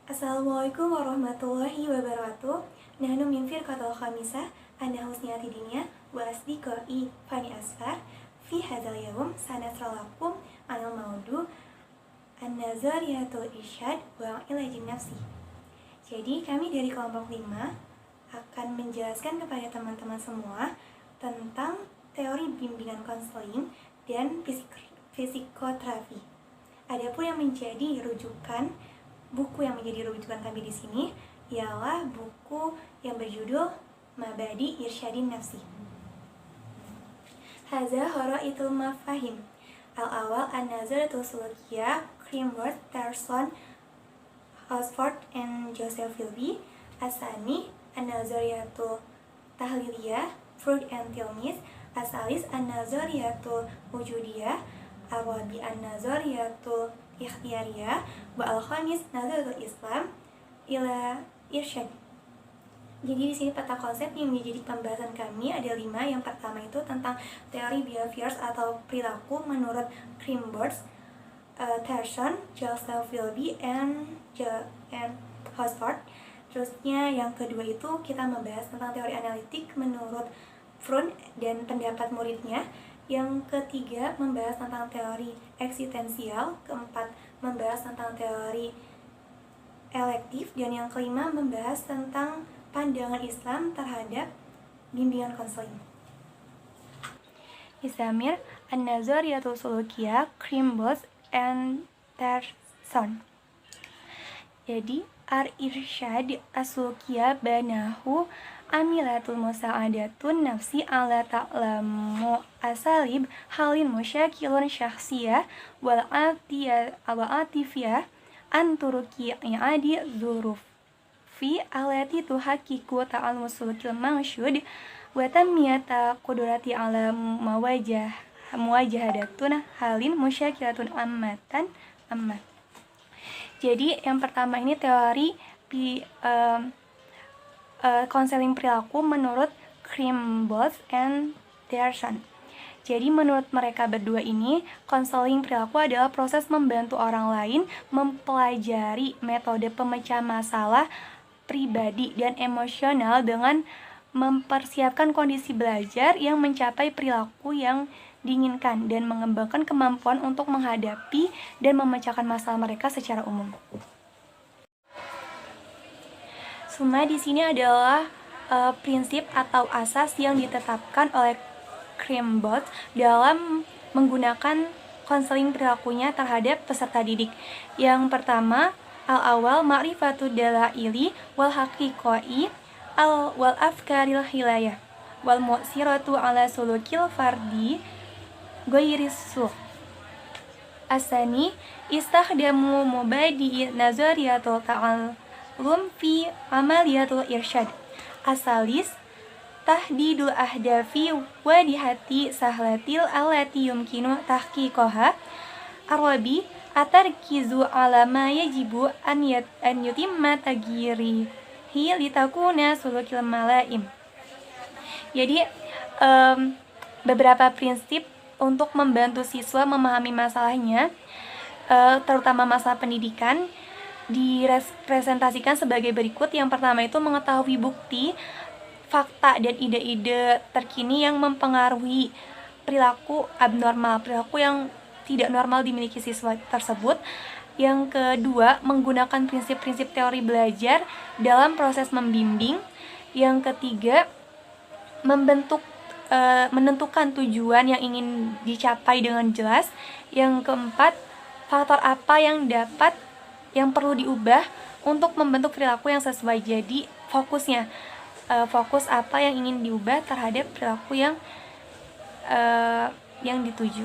Assalamualaikum warahmatullahi wabarakatuh. Nahnu min firqatul khamisah ana husniyati dinya wa asdiqai fani asfar fi hadzal yaum sanasralakum anil maudu an-nazariyatul irsyad wa ilajin nafsi. Jadi kami dari kelompok 5 akan menjelaskan kepada teman-teman semua tentang teori bimbingan konseling dan psikoterapi. Adapun yang menjadi rujukan buku yang menjadi rujukan kami di sini ialah buku yang berjudul Mabadi Irsyadin Nafsi. Hadza Haraitul Mafahim. Al-awal An-Nazaratul Sulukiyah, Crimworth, Terson, Hosford, and Joseph Philby. Asani An-Nazariyatul Tahliliyah, Freud and Tilmis. Asalis An-Nazariyatul Wujudiyah, Ar-Rabi An-Nazariyatul Ikhtiyariyah, wa al-khamis Nazaratul Islam ila Irsyad. Jadi di sini peta konsep yang menjadi pembahasan kami ada 5. Yang pertama itu tentang teori behaviors atau perilaku menurut Crimworth, Terson, Joseph Philby, and Hosford. Terusnya yang kedua itu kita membahas tentang teori analitik menurut Freud dan pendapat muridnya. Yang ketiga membahas tentang teori eksistensial. Keempat membahas tentang teori elektif. Dan yang kelima membahas tentang pandangan Islam terhadap bimbingan konseling. Isamir An-Nazariyatul Sulukiyah, Crimworth and Terson. Jadi Ar-Irsyad As-Sulukiyah banahu amilatul musa'adatun nafsi ala ta'lamu asalib halin musyakilun syakhsiyah wal atifiyah anturuki i'adi zuruf fi alati tuhakiku ta'al musulukil mangsyud wa tamiyata kudurati ala muwajahadatun halin musyakilatun ammatan. Jadi yang pertama ini teori konseling perilaku menurut Crimworth and Terson. Jadi menurut mereka berdua ini, konseling perilaku adalah proses membantu orang lain mempelajari metode pemecah masalah pribadi dan emosional dengan mempersiapkan kondisi belajar yang mencapai perilaku yang diinginkan dan mengembangkan kemampuan untuk menghadapi dan memecahkan masalah mereka secara umum. Suma di sini adalah prinsip atau asas yang ditetapkan oleh Crimworth dalam menggunakan konseling perilakunya terhadap peserta didik. Yang pertama, al-awal ma'rifatud dalaili wal haqiqai wal afkaril hilayah wal mu'siratu ala sulukil fardi ghairis suh. Asani istakhdamu mubadi nazariyatul ta'allum fi amaliyatul irsyad. Asalis tahdidul ahdafi wadihati sahlatil allati yumkinu tahqiqaha. Ar-rabi atarkizu ala ma yajibu an yutimma tagirihi litakuna sulukil malaim. Jadi beberapa prinsip untuk membantu siswa memahami masalahnya, terutama masalah pendidikan, direpresentasikan sebagai berikut. Yang pertama itu mengetahui bukti, fakta, dan ide-ide terkini yang mempengaruhi perilaku abnormal, perilaku yang tidak normal dimiliki siswa tersebut. Yang kedua, menggunakan prinsip-prinsip teori belajar dalam proses membimbing. Yang ketiga, menentukan tujuan yang ingin dicapai dengan jelas. Yang keempat, faktor apa yang perlu diubah untuk membentuk perilaku yang sesuai. Jadi fokusnya, fokus apa yang ingin diubah terhadap perilaku yang dituju.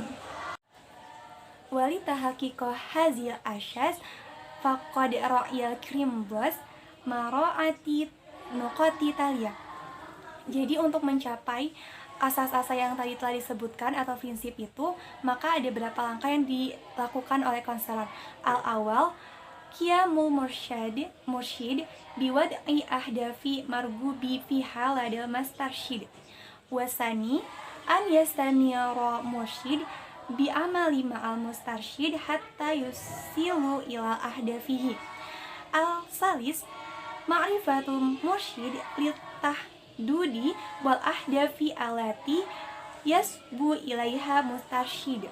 Walita haqiqah hazil asyas faqad ra'yal Crimworth mara'ati nuqati taliyah. Jadi untuk mencapai asas-asas yang tadi telah disebutkan atau prinsip itu, maka ada beberapa langkah yang dilakukan oleh konselor. Al-awal qiyamul mursyid biwad'i ahdafi margubi fiha ladal mastarsyid. Wasani an yastamira mursyid bi amali ma'al mustarsyid hatta yusilu ila ahdafihi. Al Salis, ma'rifatul mursyid litahdudi wal ahdafi alati yasbu ilaiha mustarsyid.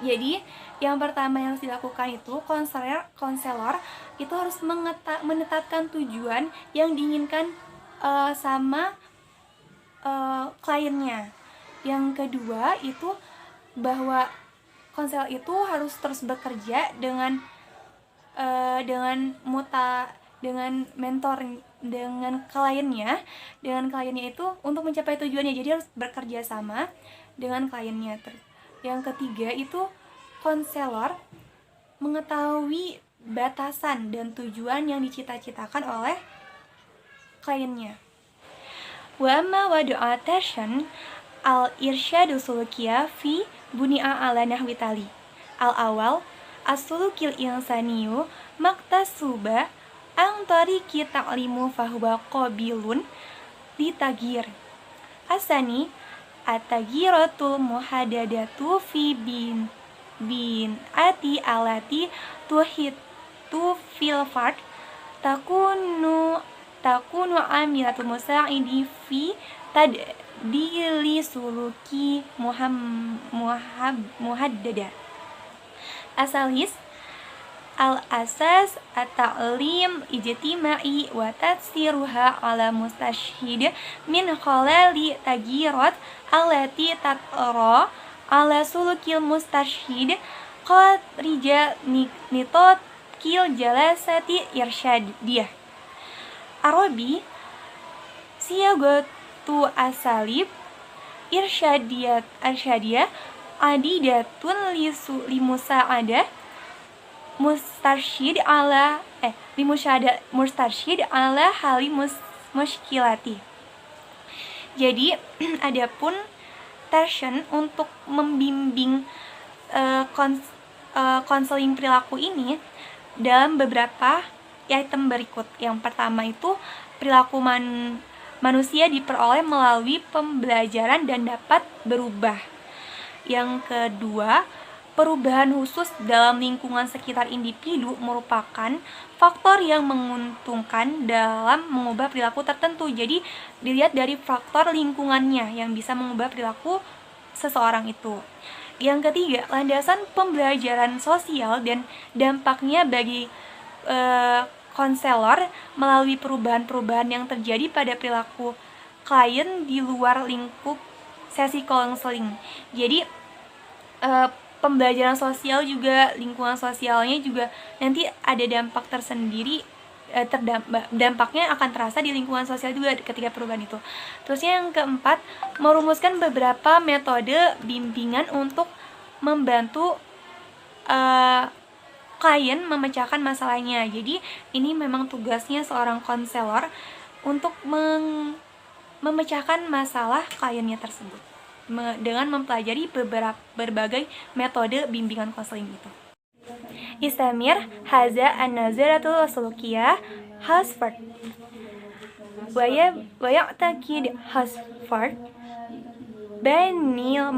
Jadi yang pertama yang harus dilakukan itu konselor itu harus menetapkan tujuan yang diinginkan sama kliennya. Yang kedua itu bahwa konselor itu harus terus bekerja dengan mentor dengan kliennya itu untuk mencapai tujuannya. Jadi harus bekerja sama dengan kliennya. Yang ketiga itu konselor mengetahui batasan dan tujuan yang dicita-citakan oleh kliennya. Wa amma wadu'atashan al-irsyadu sulukiyah fi buni'a ala nahwi tali. Al-awal as-sulukil insaniyu maktasuba ang tariki ta'limu fahuwa qabilun litagir. Asani at-tagiratul muhadadatu fi bin ati alati tuhitu fil fard takunu amilatul musa'idi fi tadili suluki muhaddada. Asalis al-asas at-ta'lim ijtima'i wa tatsiruha ala mustashhid min khalali tagirat allati tatara ala sulukil mustashhid qadrija nitokil jalasati irsyadiyah. Arabi siyagatu asalib irsyadiyah adidatun limusa'adah mustarsyid ala hali muskilati. Jadi adapun tertion untuk membimbing konseling perilaku ini dalam beberapa item berikut. Yang pertama itu perilaku manusia diperoleh melalui pembelajaran dan dapat berubah. Yang kedua, perubahan khusus dalam lingkungan sekitar individu merupakan faktor yang menguntungkan dalam mengubah perilaku tertentu. Jadi dilihat dari faktor lingkungannya yang bisa mengubah perilaku seseorang itu. Yang ketiga, landasan pembelajaran sosial dan dampaknya bagi konselor melalui perubahan-perubahan yang terjadi pada perilaku klien di luar lingkup sesi konseling. Jadi pembelajaran sosial juga, lingkungan sosialnya juga nanti ada dampak tersendiri, dampaknya akan terasa di lingkungan sosial juga ketika perubahan itu. Terusnya yang keempat, merumuskan beberapa metode bimbingan untuk membantu klien memecahkan masalahnya. Jadi ini memang tugasnya seorang konselor untuk memecahkan masalah kliennya tersebut dengan mempelajari berbagai metode bimbingan konseling itu. Istamir haza an-nazaratul sulukiyah Hasford wa ya'taqid Hasford banil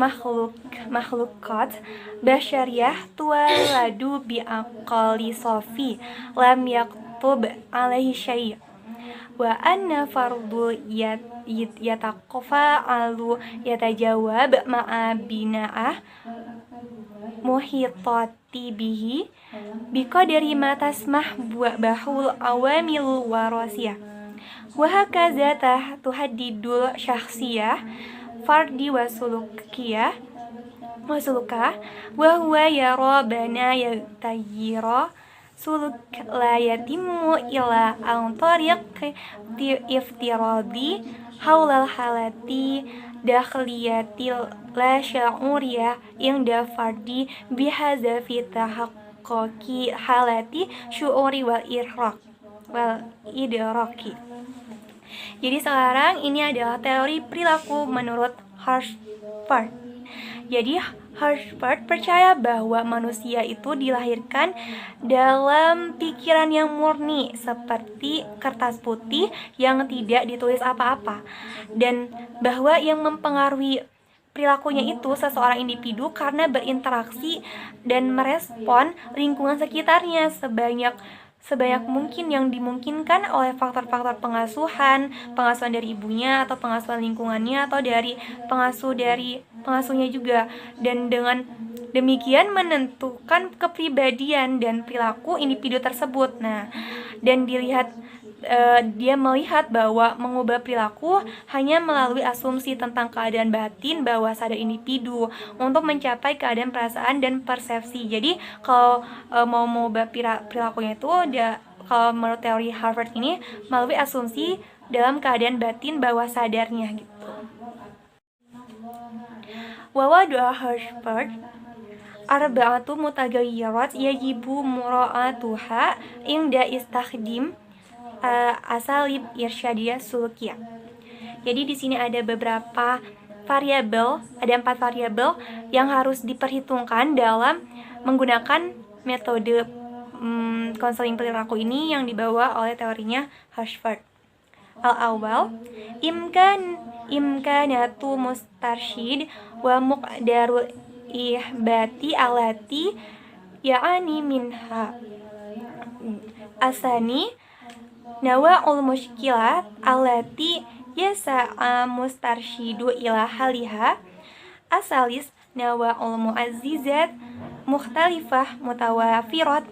makhlukat basyariyah tuwaladu bi'aqali sofi lam yaktub alaihi syai' wa anna fardul yataqafa alu yatajawab ma'a bina'ah muhitati bihi biqadari ma tasmah bahul awamil warasiyah wa hakaza tuhaddidul syakhsiyah fardi wa sulukiyah wa sulukah wa huwa yara bana yatayyira suluk la yatimu ila an tariq iftiradi haulal halati dakhliyatil la sya'uriyah inda fardi bihazafi tahaqqaqi halati syu'uri wal idraki. Jadi sekarang ini adalah teori perilaku menurut Hasford. Jadi Hasford percaya bahwa manusia itu dilahirkan dalam pikiran yang murni seperti kertas putih yang tidak ditulis apa-apa, dan bahwa yang mempengaruhi perilakunya itu seseorang individu karena berinteraksi dan merespon lingkungan sekitarnya sebanyak mungkin yang dimungkinkan oleh faktor-faktor pengasuhan dari ibunya atau pengasuhan lingkungannya atau dari pengasuhnya juga, dan dengan demikian menentukan kepribadian dan perilaku individu tersebut. Nah, dan dia melihat bahwa mengubah perilaku hanya melalui asumsi tentang keadaan batin bawah sadar individu untuk mencapai keadaan perasaan dan persepsi. Jadi kalau mau mengubah perilakunya itu kalau menurut teori Harvard ini melalui asumsi dalam keadaan batin bawah sadarnya gitu. Wawadu'a Harvard arba'atu mutagayyirat yajibu mura'atuha inda istakhdim asalib irsyadiyah sulukiyah. Jadi di sini ada beberapa variabel, ada 4 variabel yang harus diperhitungkan dalam menggunakan metode konseling perilaku ini yang dibawa oleh teorinya Harvard. Al-awwal, imkanatu mustarsyid wa muqdarul ihbati alati ya'ani minha. Asani nawa'ul mushkilat alati yasa'a mustarsyidu ila haliha. Asalis nawa'ul mu'azzizat mukhtalifah mutawafirat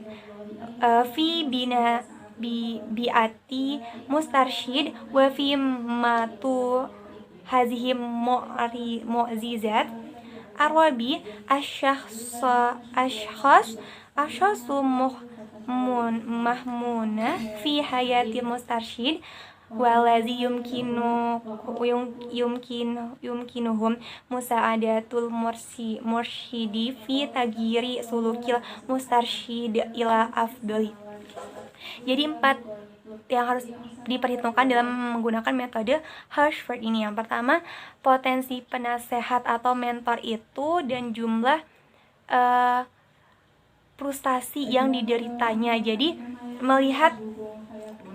fi bina bi'ati mustarsyid wa fi matu hazihi mu'azzizat. Arabi asyakhasu mahmuna fi hayati mustarsyid walazi yumkinuhum musa'adatul mursyidi fi tagiri sulukil mustarsyid ila afdoli. Jadi 4 yang harus diperhitungkan dalam menggunakan metode Harvard ini. Yang pertama, potensi penasehat atau mentor itu dan jumlah frustasi yang dideritanya. Jadi melihat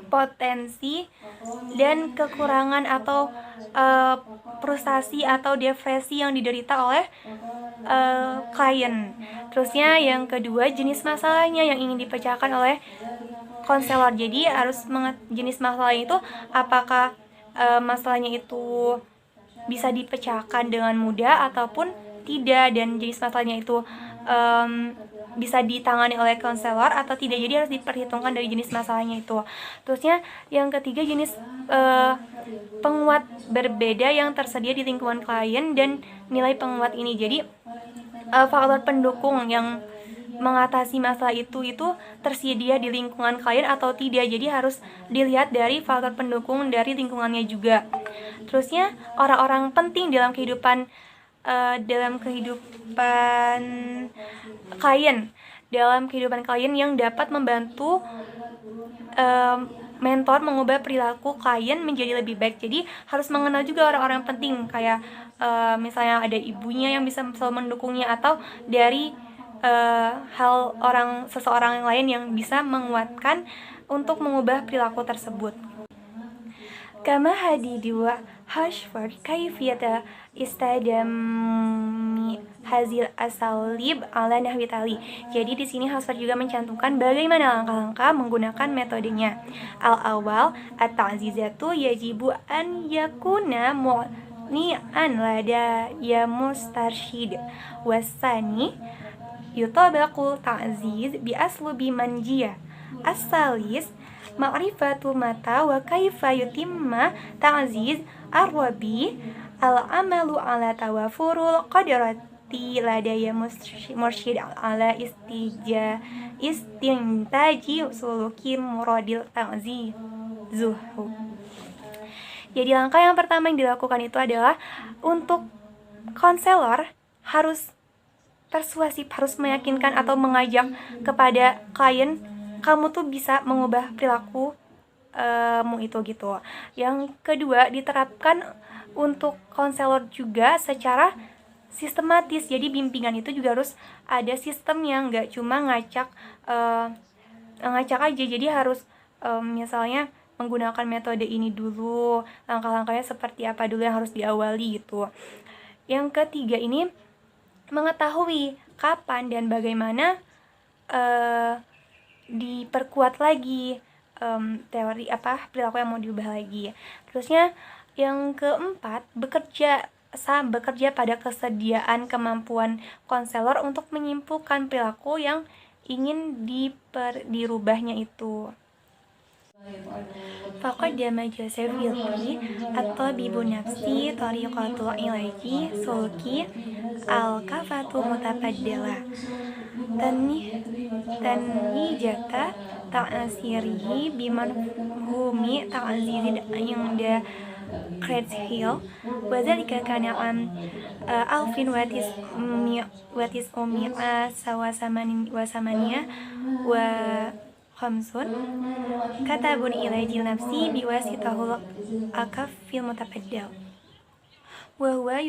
potensi dan kekurangan atau frustasi atau depresi yang diderita oleh klien. Terusnya yang kedua, jenis masalahnya yang ingin dipecahkan oleh konselor. Jadi harus jenis masalahnya itu apakah masalahnya itu bisa dipecahkan dengan mudah ataupun tidak, dan jenis masalahnya itu bisa ditangani oleh konselor atau tidak. Jadi harus diperhitungkan dari jenis masalahnya itu. Terusnya yang ketiga, jenis penguat berbeda yang tersedia di lingkungan klien dan nilai penguat ini. Jadi faktor pendukung yang mengatasi masalah itu tersedia di lingkungan klien atau tidak. Jadi harus dilihat dari faktor pendukung dari lingkungannya juga. Terusnya orang-orang penting dalam kehidupan klien yang dapat membantu mentor mengubah perilaku klien menjadi lebih baik. Jadi harus mengenal juga orang-orang penting, kayak misalnya ada ibunya yang bisa selalu mendukungnya, atau dari seseorang yang lain yang bisa menguatkan untuk mengubah perilaku tersebut. Kama hadidi wa Harvard kaifiyata istadami hazil asalib ala nahwi tali. Jadi di sini Harvard juga mencantumkan bagaimana langkah-langkah menggunakan metodenya. Al-awwal, at-ta'zizatu yajibu an yakuna mu'ni'an lada ya mustarsyid. Wasani yutabaqu ta'ziz bi aslubi manjiyah. As-salis ma'rifatu mata wa kaifa yutimma ta'ziz. Ar-rabi al-amalu ala tawafurul qadrati ladaya mursyid ala istintaji suluki muradil ta'zizuhu. Jadi langkah yang pertama yang dilakukan itu adalah untuk konselor harus persuasif, harus meyakinkan atau mengajak kepada klien, kamu tuh bisa mengubah perilaku mu itu gitu. Yang kedua, diterapkan untuk konselor juga secara sistematis. Jadi bimbingan itu juga harus ada sistemnya, nggak cuma ngacak aja. Jadi harus misalnya menggunakan metode ini dulu, langkah-langkahnya seperti apa dulu yang harus diawali gitu. Yang ketiga ini mengetahui kapan dan bagaimana diperkuat lagi teori perilaku yang mau diubah lagi. Terusnya yang keempat, bekerja pada kesediaan kemampuan konselor untuk menyimpulkan perilaku yang ingin dirubahnya itu. Faqaddama Joseph Wilkie at-Tabibu Nafsi Tariqatul Ilaji Sulki Al-Kafatu Mutafaddala Tanhijata Ta'asirihi Bimanhumi Ta'azizid Inda Craighill Wadzalika kana alfin watis umia wasamania wa khamsun katabun ilajil nafsi biwasitahul akaf fil mutafaddal wa huwa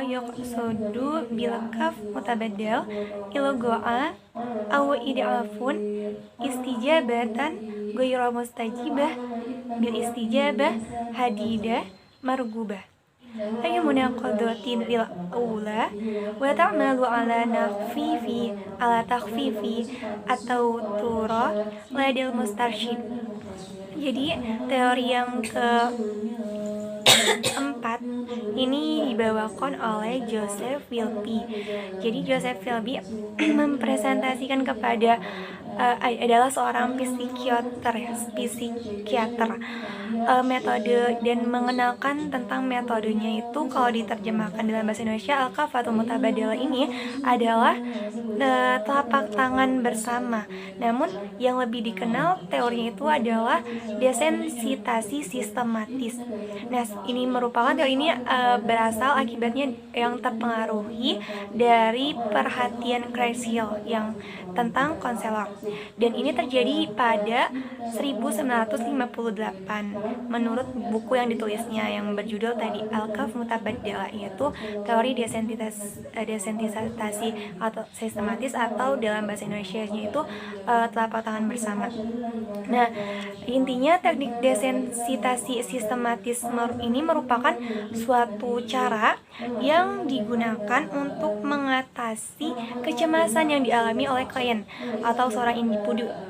yuqsudu bil kaf mutabaddal ilgo'a aw id'afun istijabatan ghayra mustajibah bil istijabah hadidah margubah ayu munaqadatin lil ula wa ta'malu ala takhfifi atau tura ladil mustarsyid. Jadi teori yang keempat ini dibawakan oleh Joseph Wilkie. Jadi Joseph Wilkie mempresentasikan kepada adalah seorang psikiater metode dan mengenalkan tentang metodenya itu. Kalau diterjemahkan dalam bahasa Indonesia, al-kafatul mutabadalah ini adalah telapak tangan bersama. Namun yang lebih dikenal teorinya itu adalah desensitasi sistematis. Nah, ini merupakan teori ini berasal akibatnya yang terpengaruhi dari perhatian Craighill yang tentang konselor. Dan ini terjadi pada 1958 menurut buku yang ditulisnya yang berjudul tadi Al-Kaf Mutabaddala, yaitu teori desensitisasi atau sistematis, atau dalam bahasa Indonesianya itu telapak tangan bersama. Nah, intinya teknik desensitasi sistematis ini merupakan suatu cara yang digunakan untuk mengatasi kecemasan yang dialami oleh klien atau seorang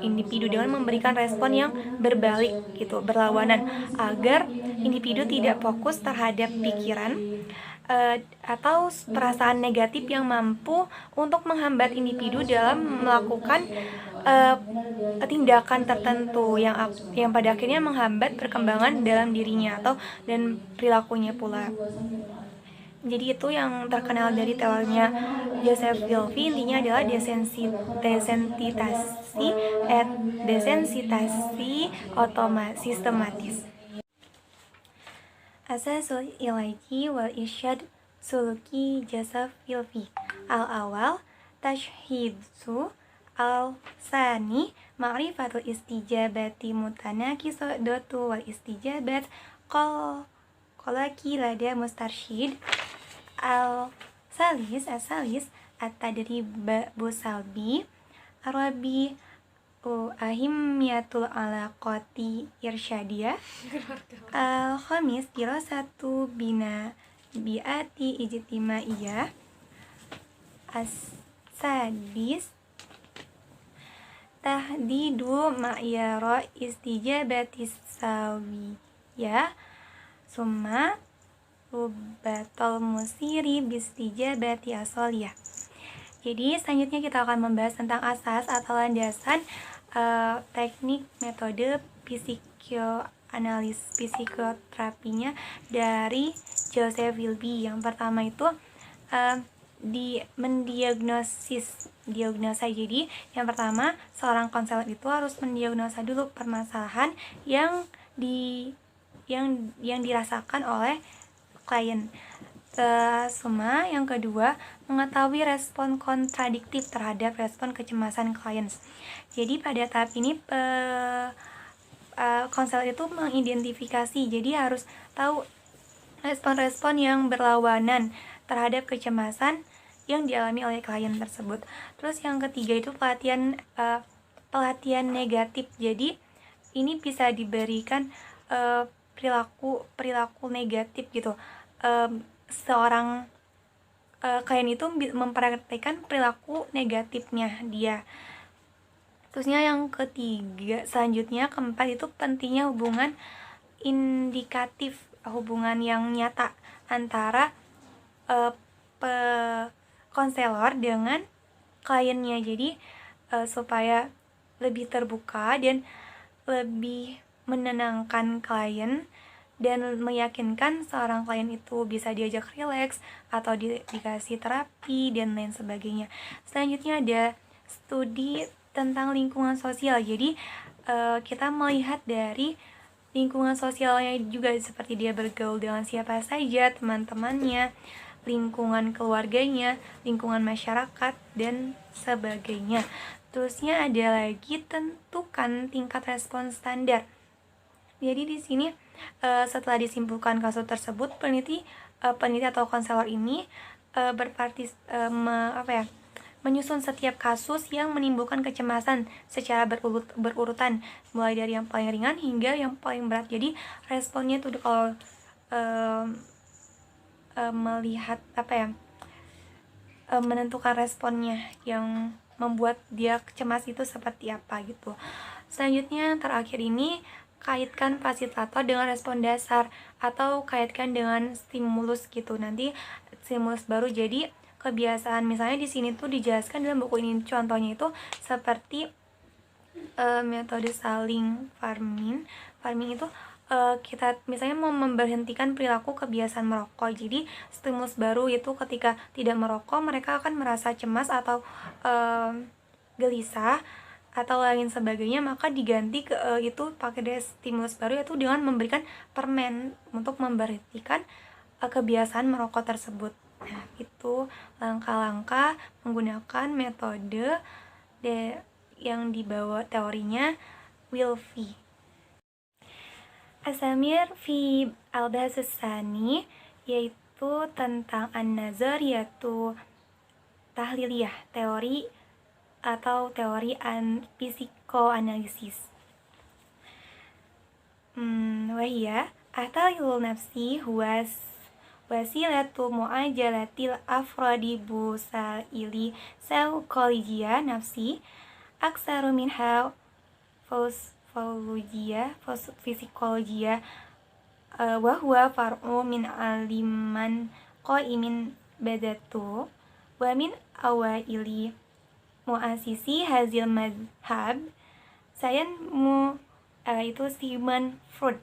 individu dengan memberikan respon yang berbalik gitu, berlawanan, agar individu tidak fokus terhadap pikiran atau perasaan negatif yang mampu untuk menghambat individu dalam melakukan tindakan tertentu yang pada akhirnya menghambat perkembangan dalam dirinya dan perilakunya pula. Jadi itu yang terkenal dari teorinya Joseph Wilkie. Intinya adalah desensitasi sistematis. Asasul ilaji wal irsyad suluki Joseph Wilkie. Al-awal tashhidsu al-sani ma'rifatul istijabati mutanaqisatu wal istijabat qalaki lada mustarsyid. Al-salis at-tadribu salbi arabi ahimmiyatul alaqati irsyadiyah. Al-khamis dirasatu bina biati ijtimaiyah. As-sadis tahdidu ma'yara istijabatis sawiyah. Summa rubatul musiri bistijabati asoliyah. Jadi selanjutnya kita akan membahas tentang asas atau landasan teknik metode psikoterapinya dari Joseph Wilkie. Yang pertama itu diagnosa. Jadi yang pertama, seorang konselor itu harus mendiagnosa dulu permasalahan yang dirasakan oleh klien. Suma yang kedua, mengetahui respon kontradiktif terhadap respon kecemasan klien. Jadi pada tahap ini konselor itu mengidentifikasi, jadi harus tahu respon-respon yang berlawanan terhadap kecemasan yang dialami oleh klien tersebut. Terus yang ketiga itu pelatihan negatif. Jadi ini bisa diberikan perilaku negatif gitu. Seorang klien itu mempraktikkan perilaku negatifnya dia. Terusnya yang ketiga, selanjutnya keempat itu pentingnya hubungan indikatif, hubungan yang nyata antara konselor dengan kliennya. Jadi supaya lebih terbuka dan lebih menenangkan klien dan meyakinkan seorang klien itu bisa diajak rileks atau dikasih terapi dan lain sebagainya. Selanjutnya ada studi tentang lingkungan sosial. Jadi kita melihat dari lingkungan sosialnya juga, seperti dia bergaul dengan siapa saja, teman-temannya, lingkungan keluarganya, lingkungan masyarakat, dan sebagainya. Terusnya ada lagi tentukan tingkat respon standar. Jadi di sini setelah disimpulkan kasus tersebut, peneliti atau konselor ini menyusun setiap kasus yang menimbulkan kecemasan secara berurutan, mulai dari yang paling ringan hingga yang paling berat. Jadi responnya tuh kalau melihat menentukan responnya yang membuat dia cemas itu seperti apa gitu. Selanjutnya terakhir ini, kaitkan fasilitator dengan respon dasar atau kaitkan dengan stimulus gitu. Nanti stimulus baru jadi kebiasaan. Misalnya di sini tuh dijelaskan dalam buku ini, contohnya itu seperti metode saling farming itu kita misalnya mau memberhentikan perilaku kebiasaan merokok. Jadi stimulus baru itu ketika tidak merokok, mereka akan merasa cemas atau gelisah atau lain sebagainya, maka diganti itu pakai stimulus baru, yaitu dengan memberikan permen untuk memberhentikan kebiasaan merokok tersebut. Nah, itu langkah-langkah menggunakan metode yang dibawa teorinya Wilfi. Asamir fi al-bahas tsani, yaitu tentang an-nazariyatu tahliliyah, teori atau teori psikoanalisis. Wahia atalilul nafsi huwas wasilatu mu'ajalatil afradi busaili psychologia nafsi aksaru minha psikologia wa huwa far'u min aliman qaimin badatu wa min awaili muasisi hazil madhab sayan itu Sigmund Freud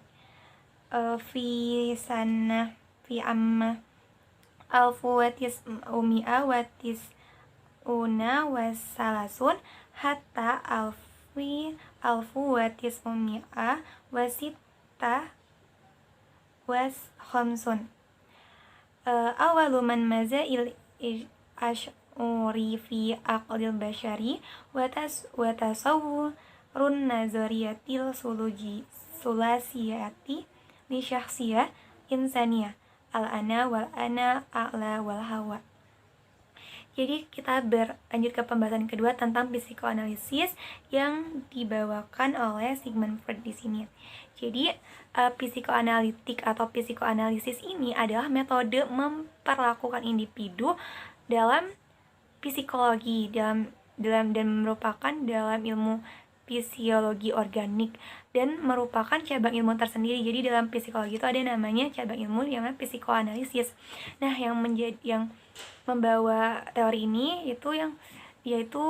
fi amma alfuwatis umia watis una wasalasun hatta alfuwatis umia wasita was khamsun. Awalu man mazail ash'uri fi aqlil bashari wa tasawwurun nazariyatil sulasiyati li syakhsiyah insaniyah al-ana wal ana a'la wal hawa. Jadi kita berlanjut ke pembahasan kedua tentang psikoanalisis yang dibawakan oleh Sigmund Freud di sini. Jadi psikoanalitik atau psikoanalisis ini adalah metode memperlakukan individu dalam psikologi dan merupakan dalam ilmu fisiologi organik dan merupakan cabang ilmu tersendiri. Jadi dalam psikologi itu ada namanya cabang ilmu yang namanya psikoanalisis. Nah, yang membawa teori ini yaitu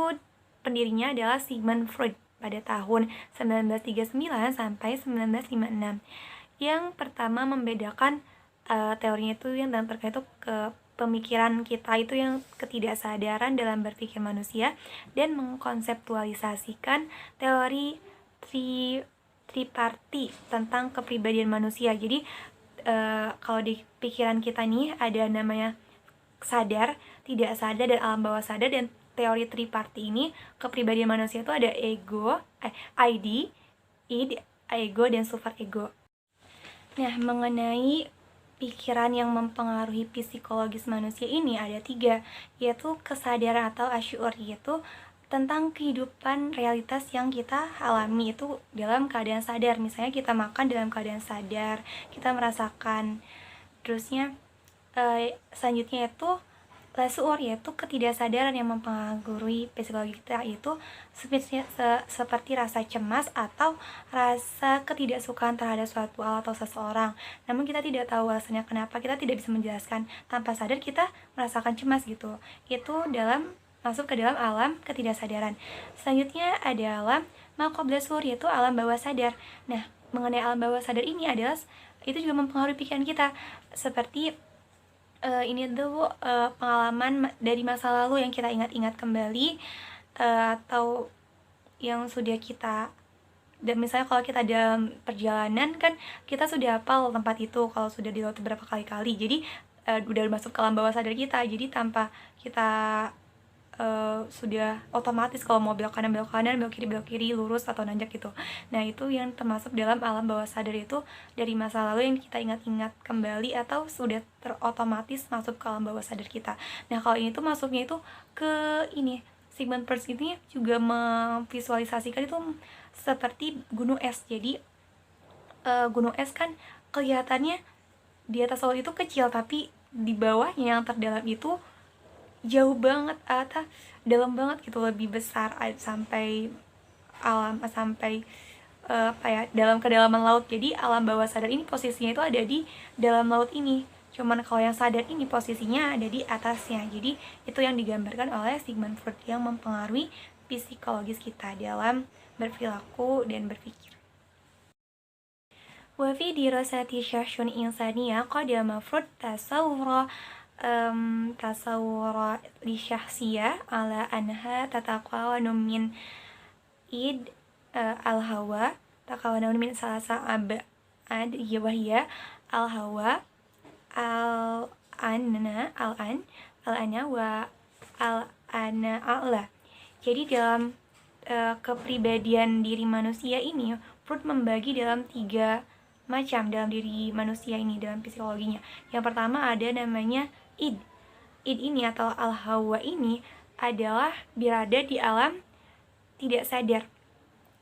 pendirinya adalah Sigmund Freud pada tahun 1939 sampai 1956. Yang pertama membedakan teorinya itu yang dalam terkait itu ke pemikiran kita itu yang ketidaksadaran dalam berpikir manusia, dan mengkonseptualisasikan teori triparti tentang kepribadian manusia. Jadi kalau di pikiran kita nih ada namanya sadar, tidak sadar, dan alam bawah sadar. Dan teori triparti ini kepribadian manusia itu ada ego, id, ego, dan super ego. Nah, mengenai pikiran yang mempengaruhi psikologis manusia ini ada 3, yaitu kesadaran atau asyur, yaitu tentang kehidupan realitas yang kita alami itu dalam keadaan sadar. Misalnya kita makan dalam keadaan sadar, kita merasakan. Terusnya selanjutnya itu Lasuor yaitu ketidaksadaran yang mempengaruhi psikologi kita, itu seperti rasa cemas atau rasa ketidaksukaan terhadap suatu hal atau seseorang. Namun kita tidak tahu alasannya kenapa, kita tidak bisa menjelaskan. Tanpa sadar kita merasakan cemas gitu. Itu masuk ke dalam alam ketidaksadaran. Selanjutnya ada alam maqobla suhur, yaitu alam bawah sadar. Nah, mengenai alam bawah sadar ini adalah itu juga mempengaruhi pikiran kita, seperti ini tuh pengalaman dari masa lalu yang kita ingat-ingat kembali, atau yang sudah kita, dan misalnya kalau kita dalam perjalanan kan kita sudah hafal tempat itu kalau sudah dilewati beberapa kali-kali, jadi udah masuk ke alam bawah sadar kita, jadi tanpa kita sudah otomatis kalau mau belok kanan, belok kiri, lurus atau nanjak gitu. Nah, itu yang termasuk dalam alam bawah sadar, itu dari masa lalu yang kita ingat-ingat kembali atau sudah terotomatis masuk ke alam bawah sadar kita. Nah, kalau ini tuh masuknya itu ke ini, Sigmund Freud ini juga memvisualisasikan itu seperti gunung es. Jadi gunung es kan kelihatannya di atas laut itu kecil, tapi di bawahnya yang terdalam itu jauh banget atau dalam banget gitu, lebih besar sampai dalam kedalaman laut. Jadi alam bawah sadar ini posisinya itu ada di dalam laut ini, cuman kalau yang sadar ini posisinya ada di atasnya. Jadi itu yang digambarkan oleh Sigmund Freud yang mempengaruhi psikologis kita dalam berperilaku dan berpikir. Wa fi dirasati syahsyun insaniya qadama Freud tasawwura li syahsiyah ala anha tataqawanu min al-hawa, takawanu min salasa abad wahya al-hawa al-ana wa al-ana a'la. Jadi dalam kepribadian diri manusia ini, Freud membagi dalam 3 macam dalam diri manusia ini, dalam psikologinya. Yang pertama ada namanya id. Id ini atau al-hawa ini adalah berada di alam tidak sadar.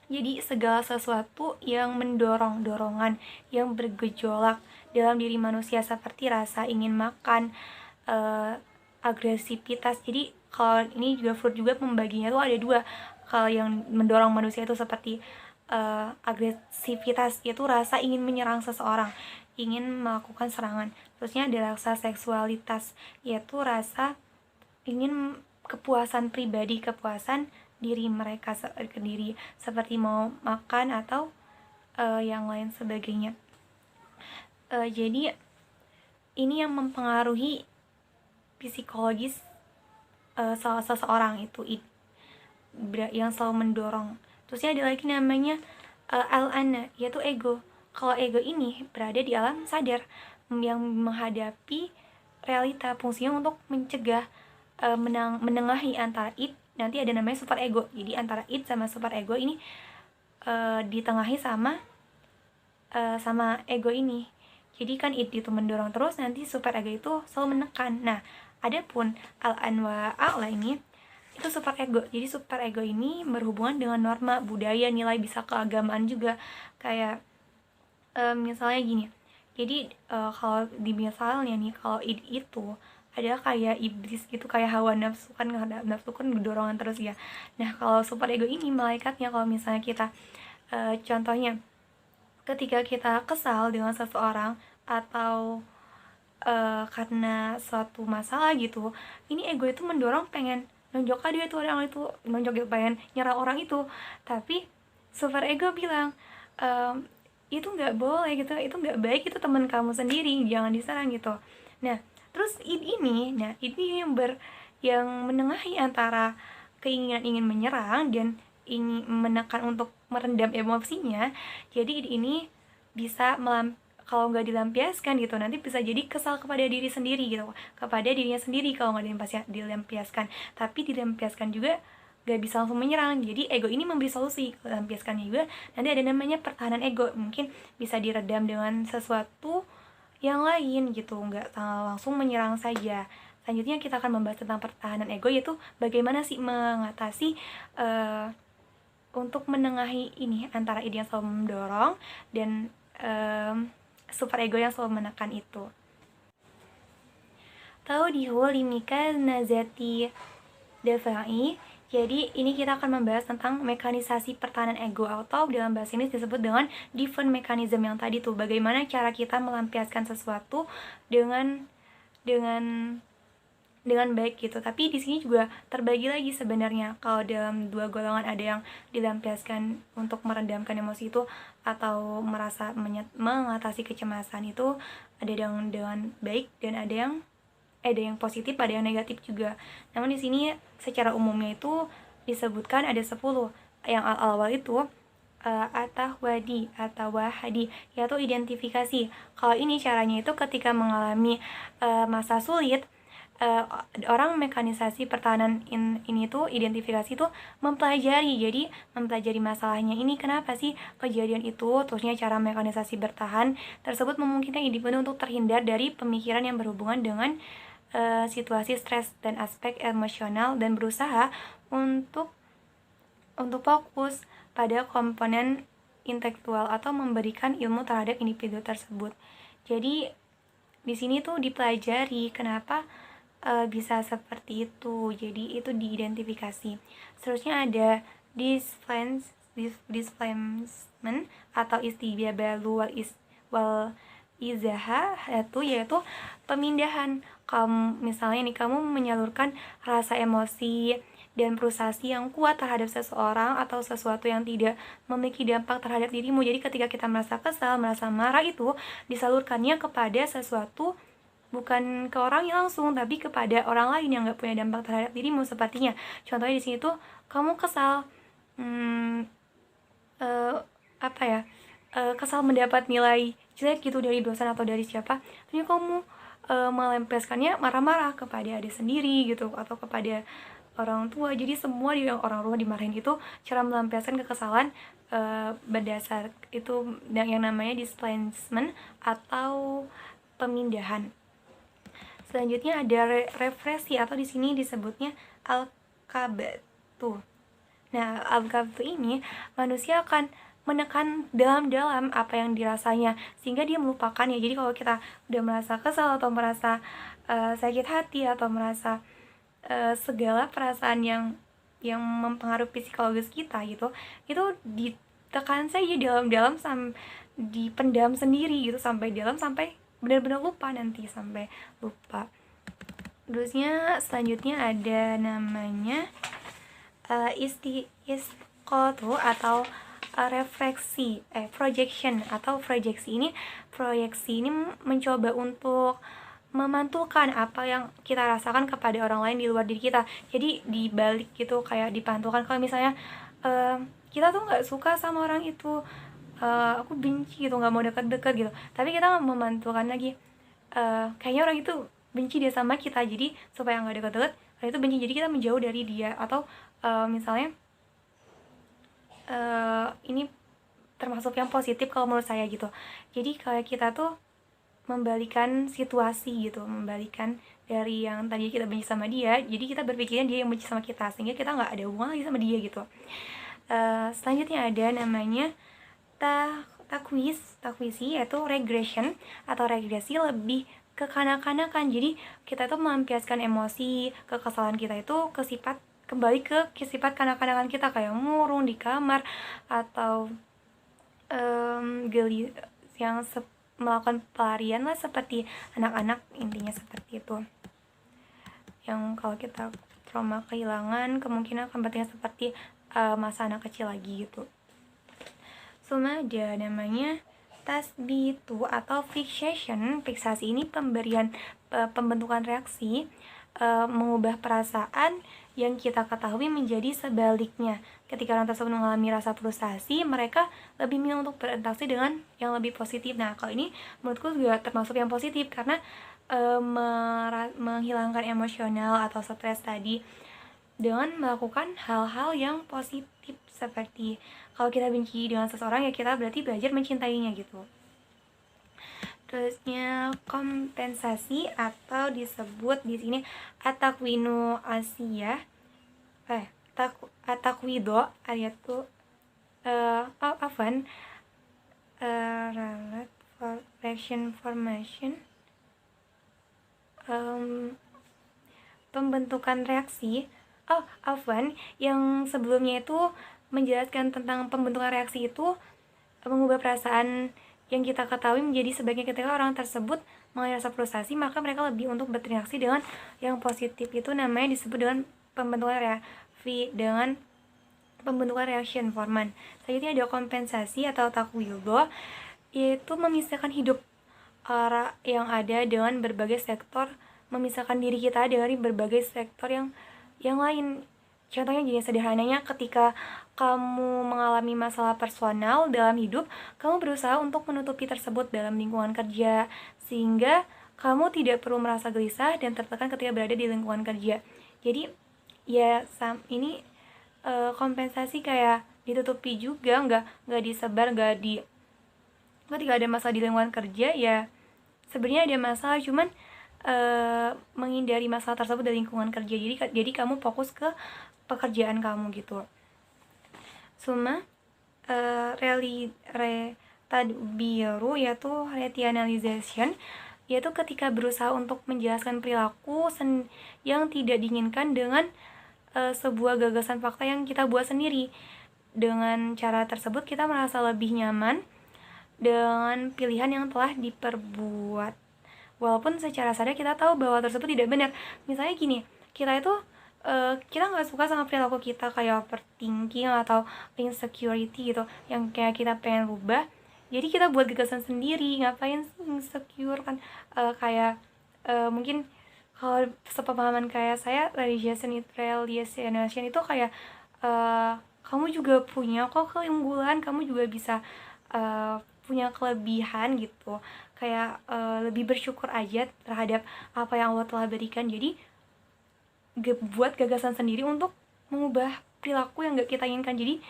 Jadi segala sesuatu yang mendorong, dorongan yang bergejolak dalam diri manusia, seperti rasa ingin makan, agresivitas. Jadi kalau ini juga Freud juga membaginya tuh ada 2. Kalau yang mendorong manusia itu seperti agresivitas, yaitu rasa ingin menyerang seseorang, ingin melakukan serangan. Terusnya ada rasa seksualitas, yaitu rasa ingin kepuasan pribadi, kepuasan diri mereka sendiri, seperti mau makan atau yang lain sebagainya. Jadi ini yang mempengaruhi psikologis seseorang itu yang selalu mendorong. Terusnya ada lagi namanya al-ana, yaitu ego. Kalau ego ini berada di alam sadar yang menghadapi realita, fungsinya untuk mencegah, menengahi antara id, nanti ada namanya super ego. Jadi antara id sama super ego ini ditengahi sama ego ini. Jadi kan id itu mendorong terus, nanti super ego itu selalu menekan. Nah, adapun al-anwa a'la ini itu super ego. Jadi super ego ini berhubungan dengan norma, budaya, nilai, bisa keagamaan juga. Kayak misalnya gini. Jadi kalau di misalnya nih, kalau id itu ada kayak iblis gitu, kayak hawa nafsu kan, dorongan terus ya. Nah, kalau super ego ini malaikatnya. Kalau misalnya kita contohnya ketika kita kesal dengan seseorang atau karena suatu masalah gitu, ini ego itu mendorong pengen nonjok dia tuh orang itu, nonjok gitu, pengen nyerang orang itu. Tapi super ego bilang itu nggak boleh gitu, itu nggak baik, itu teman kamu sendiri, jangan diserang gitu. Nah, terus ini yang menengahi antara keinginan ingin menyerang dan ingin menekan untuk merendam emosinya. Jadi ini bisa kalau nggak dilampiaskan gitu, nanti bisa jadi kesal kepada diri sendiri gitu, kepada dirinya sendiri kalau nggak dilampiaskan. Tapi dilampiaskan juga nggak bisa langsung menyerang. Jadi ego ini memberi solusi. Lampiaskannya juga nanti ada namanya pertahanan ego, mungkin bisa diredam dengan sesuatu yang lain gitu, nggak langsung menyerang saja. Selanjutnya kita akan membahas tentang pertahanan ego, yaitu bagaimana sih mengatasi untuk menengahi ini antara ide yang selalu mendorong dan super ego yang selalu menekan itu. taudihu limika nazati dafai. Jadi ini kita akan membahas tentang mekanisasi pertahanan ego, atau dalam bahasa ini disebut dengan defense mechanism yang tadi tuh. Bagaimana cara kita melampiaskan sesuatu dengan baik gitu. Tapi di sini juga terbagi lagi sebenarnya. Kalau dalam dua golongan, ada yang dilampiaskan untuk meredamkan emosi itu atau merasa mengatasi kecemasan itu, ada yang dengan baik dan ada yang positif, ada yang negatif juga. Namun di sini secara umumnya itu disebutkan ada 10. Yang awal itu atahwadi atau wahadi, yaitu identifikasi. Kalau ini caranya itu ketika mengalami masa sulit, orang mekanisasi pertahanan ini tuh identifikasi tuh mempelajari. Jadi mempelajari masalahnya ini kenapa sih kejadian itu, terusnya cara mekanisasi bertahan tersebut memungkinkan individu untuk terhindar dari pemikiran yang berhubungan dengan situasi stres dan aspek emosional, dan berusaha untuk fokus pada komponen intelektual atau memberikan ilmu terhadap individu tersebut. Jadi di sini tuh dipelajari kenapa bisa seperti itu. Jadi itu diidentifikasi. Seterusnya ada displacement atau istibalu wal izaha, yaitu pemindahan. Misalnya nih, kamu menyalurkan rasa emosi dan frustasi yang kuat terhadap seseorang atau sesuatu yang tidak memiliki dampak terhadap dirimu. Jadi ketika kita merasa kesal, merasa marah, itu disalurkannya kepada sesuatu, bukan ke orangnya langsung, tapi kepada orang lain yang gak punya dampak terhadap dirimu. Sepertinya contohnya di sini tuh kamu kesal, kesal mendapat nilai jelek gitu dari dosen atau dari siapa, tapi kamu melampiaskannya marah-marah kepada adik sendiri gitu, atau kepada orang tua. Jadi semua yang orang rumah dimarahin itu cara melampiaskan kekesalan berdasar itu yang namanya displacement atau pemindahan. Selanjutnya ada represi, atau di sini disebutnya al-kabatu. Nah, al-kabatu ini manusia akan menekan dalam-dalam apa yang dirasanya sehingga dia melupakannya. Jadi kalau kita udah merasa kesal atau merasa sakit hati atau merasa segala perasaan yang mempengaruhi psikologis kita gitu, itu ditekan saja dalam-dalam, dipendam sendiri gitu sampai dalam, sampai benar-benar lupa, nanti sampai lupa. Terusnya selanjutnya ada namanya istiqotu atau refleksi, projection atau proyeksi ini mencoba untuk memantulkan apa yang kita rasakan kepada orang lain di luar diri kita. Jadi dibalik gitu, kayak dipantulkan. Kalau misalnya kita tuh nggak suka sama orang itu, aku benci gitu, nggak mau dekat-dekat gitu, tapi kita memantulkan lagi, kayaknya orang itu benci dia sama kita, jadi supaya nggak dekat-dekat orang itu benci, jadi kita menjauh dari dia. Atau misalnya ini termasuk yang positif kalau menurut saya gitu. Jadi kayak kita tuh membalikan situasi gitu, membalikan dari yang tadi kita benci sama dia, jadi kita berpikirnya dia yang benci sama kita, sehingga kita nggak ada hubungan lagi sama dia gitu. Selanjutnya ada namanya takwisi, yaitu regression atau regresi lebih ke kanak-kanakan. Jadi kita tuh melampiaskan emosi, kekesalan kita itu kembali ke sifat kanak-kanakan kita, kayak murung di kamar atau geli yang melakukan pelarian lah, seperti anak-anak, intinya seperti itu. Yang kalau kita trauma kehilangan, kemungkinan akan bertindak seperti masa anak kecil lagi gitu. Sama ada namanya tasbitu atau fixation. Fiksasi ini pembentukan reaksi, mengubah perasaan yang kita ketahui menjadi sebaliknya. Ketika orang tersebut mengalami rasa frustasi, mereka lebih milih untuk berinteraksi dengan yang lebih positif. Nah, kalau ini menurutku juga termasuk yang positif, karena menghilangkan emosional atau stres tadi dengan melakukan hal-hal yang positif. Seperti kalau kita benci dengan seseorang, ya kita berarti belajar mencintainya gitu. Terusnya kompensasi, atau disebut di sini atakwinu asia, atakwido, yaitu relate for action formation, pembentukan reaksi. Afwan, yang sebelumnya itu menjelaskan tentang pembentukan reaksi itu mengubah perasaan yang kita ketahui menjadi sebaiknya ketika orang tersebut mengalami rasa frustasi, maka mereka lebih untuk berinteraksi dengan yang positif. Itu namanya disebut dengan pembentukan reaksi dengan pembentukan reaction forman. Selanjutnya ada kompensasi atau takwildo, yaitu memisahkan hidup yang ada dengan berbagai sektor, memisahkan diri kita dari berbagai sektor yang lain. Contohnya gini sederhananya, ketika kamu mengalami masalah personal dalam hidup, kamu berusaha untuk menutupi tersebut dalam lingkungan kerja, sehingga kamu tidak perlu merasa gelisah dan tertekan ketika berada di lingkungan kerja. Jadi ya ini kompensasi kayak ditutupi juga, nggak disebar, ketika ada masalah di lingkungan kerja ya sebenarnya ada masalah, cuman menghindari masalah tersebut dari lingkungan kerja. Jadi kamu fokus ke pekerjaan kamu gitu. Suma tadbiru yaitu rationalization, yaitu ketika berusaha untuk menjelaskan perilaku yang tidak diinginkan dengan sebuah gagasan fakta yang kita buat sendiri. Dengan cara tersebut kita merasa lebih nyaman dengan pilihan yang telah diperbuat, walaupun secara sadar kita tahu bahwa tersebut tidak benar. Misalnya gini, kita nggak suka sama perilaku kita kayak overthinking atau insecurity gitu, yang kayak kita pengen rubah, jadi kita buat gagasan sendiri. Ngapain insecure kan? Mungkin kalau sepemahaman kayak saya, realization itu kayak kamu juga punya kok keunggulan, kamu juga bisa punya kelebihan gitu, kayak lebih bersyukur aja terhadap apa yang Allah telah berikan. Jadi buat gagasan sendiri untuk mengubah perilaku yang gak kita inginkan. Jadi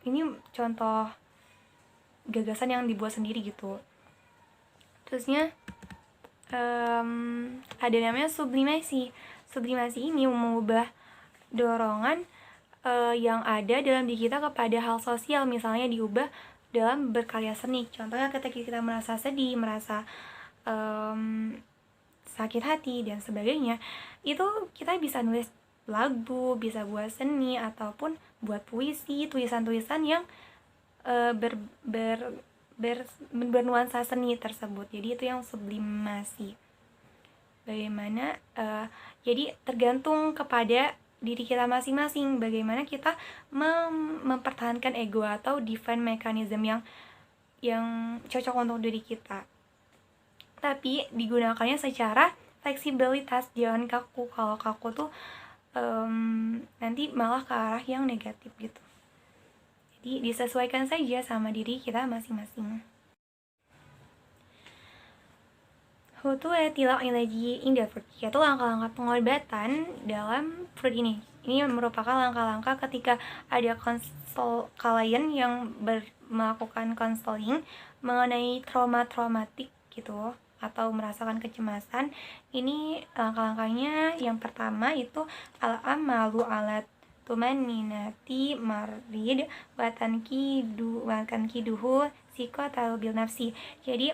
ini contoh gagasan yang dibuat sendiri gitu. Terusnya ada namanya sublimasi. Sublimasi ini mengubah dorongan yang ada dalam diri kita kepada hal sosial, misalnya diubah dalam berkarya seni. Contohnya ketika kita merasa sedih, merasa sakit hati dan sebagainya, itu kita bisa nulis lagu, bisa buat seni, ataupun buat puisi, tulisan-tulisan yang bernuansa seni tersebut. Jadi itu yang sublimasi. Bagaimana jadi tergantung kepada diri kita masing-masing, bagaimana kita mempertahankan ego atau defense mechanism yang cocok untuk diri kita. Tapi digunakannya secara fleksibilitas, jangan kaku. Kalau kaku tuh nanti malah ke arah yang negatif gitu. Jadi disesuaikan saja sama diri kita masing-masing. Hutu tilak ilaji indah fruit, yaitu langkah-langkah pengobatan dalam fruit ini. Ini merupakan langkah-langkah ketika ada klien yang melakukan konseling mengenai trauma-traumatik gitu, atau merasakan kecemasan. Ini langkah-langkahnya yang pertama itu al-amalu alat tumaninati marid watankiduhu psikotal bil nafsi. Jadi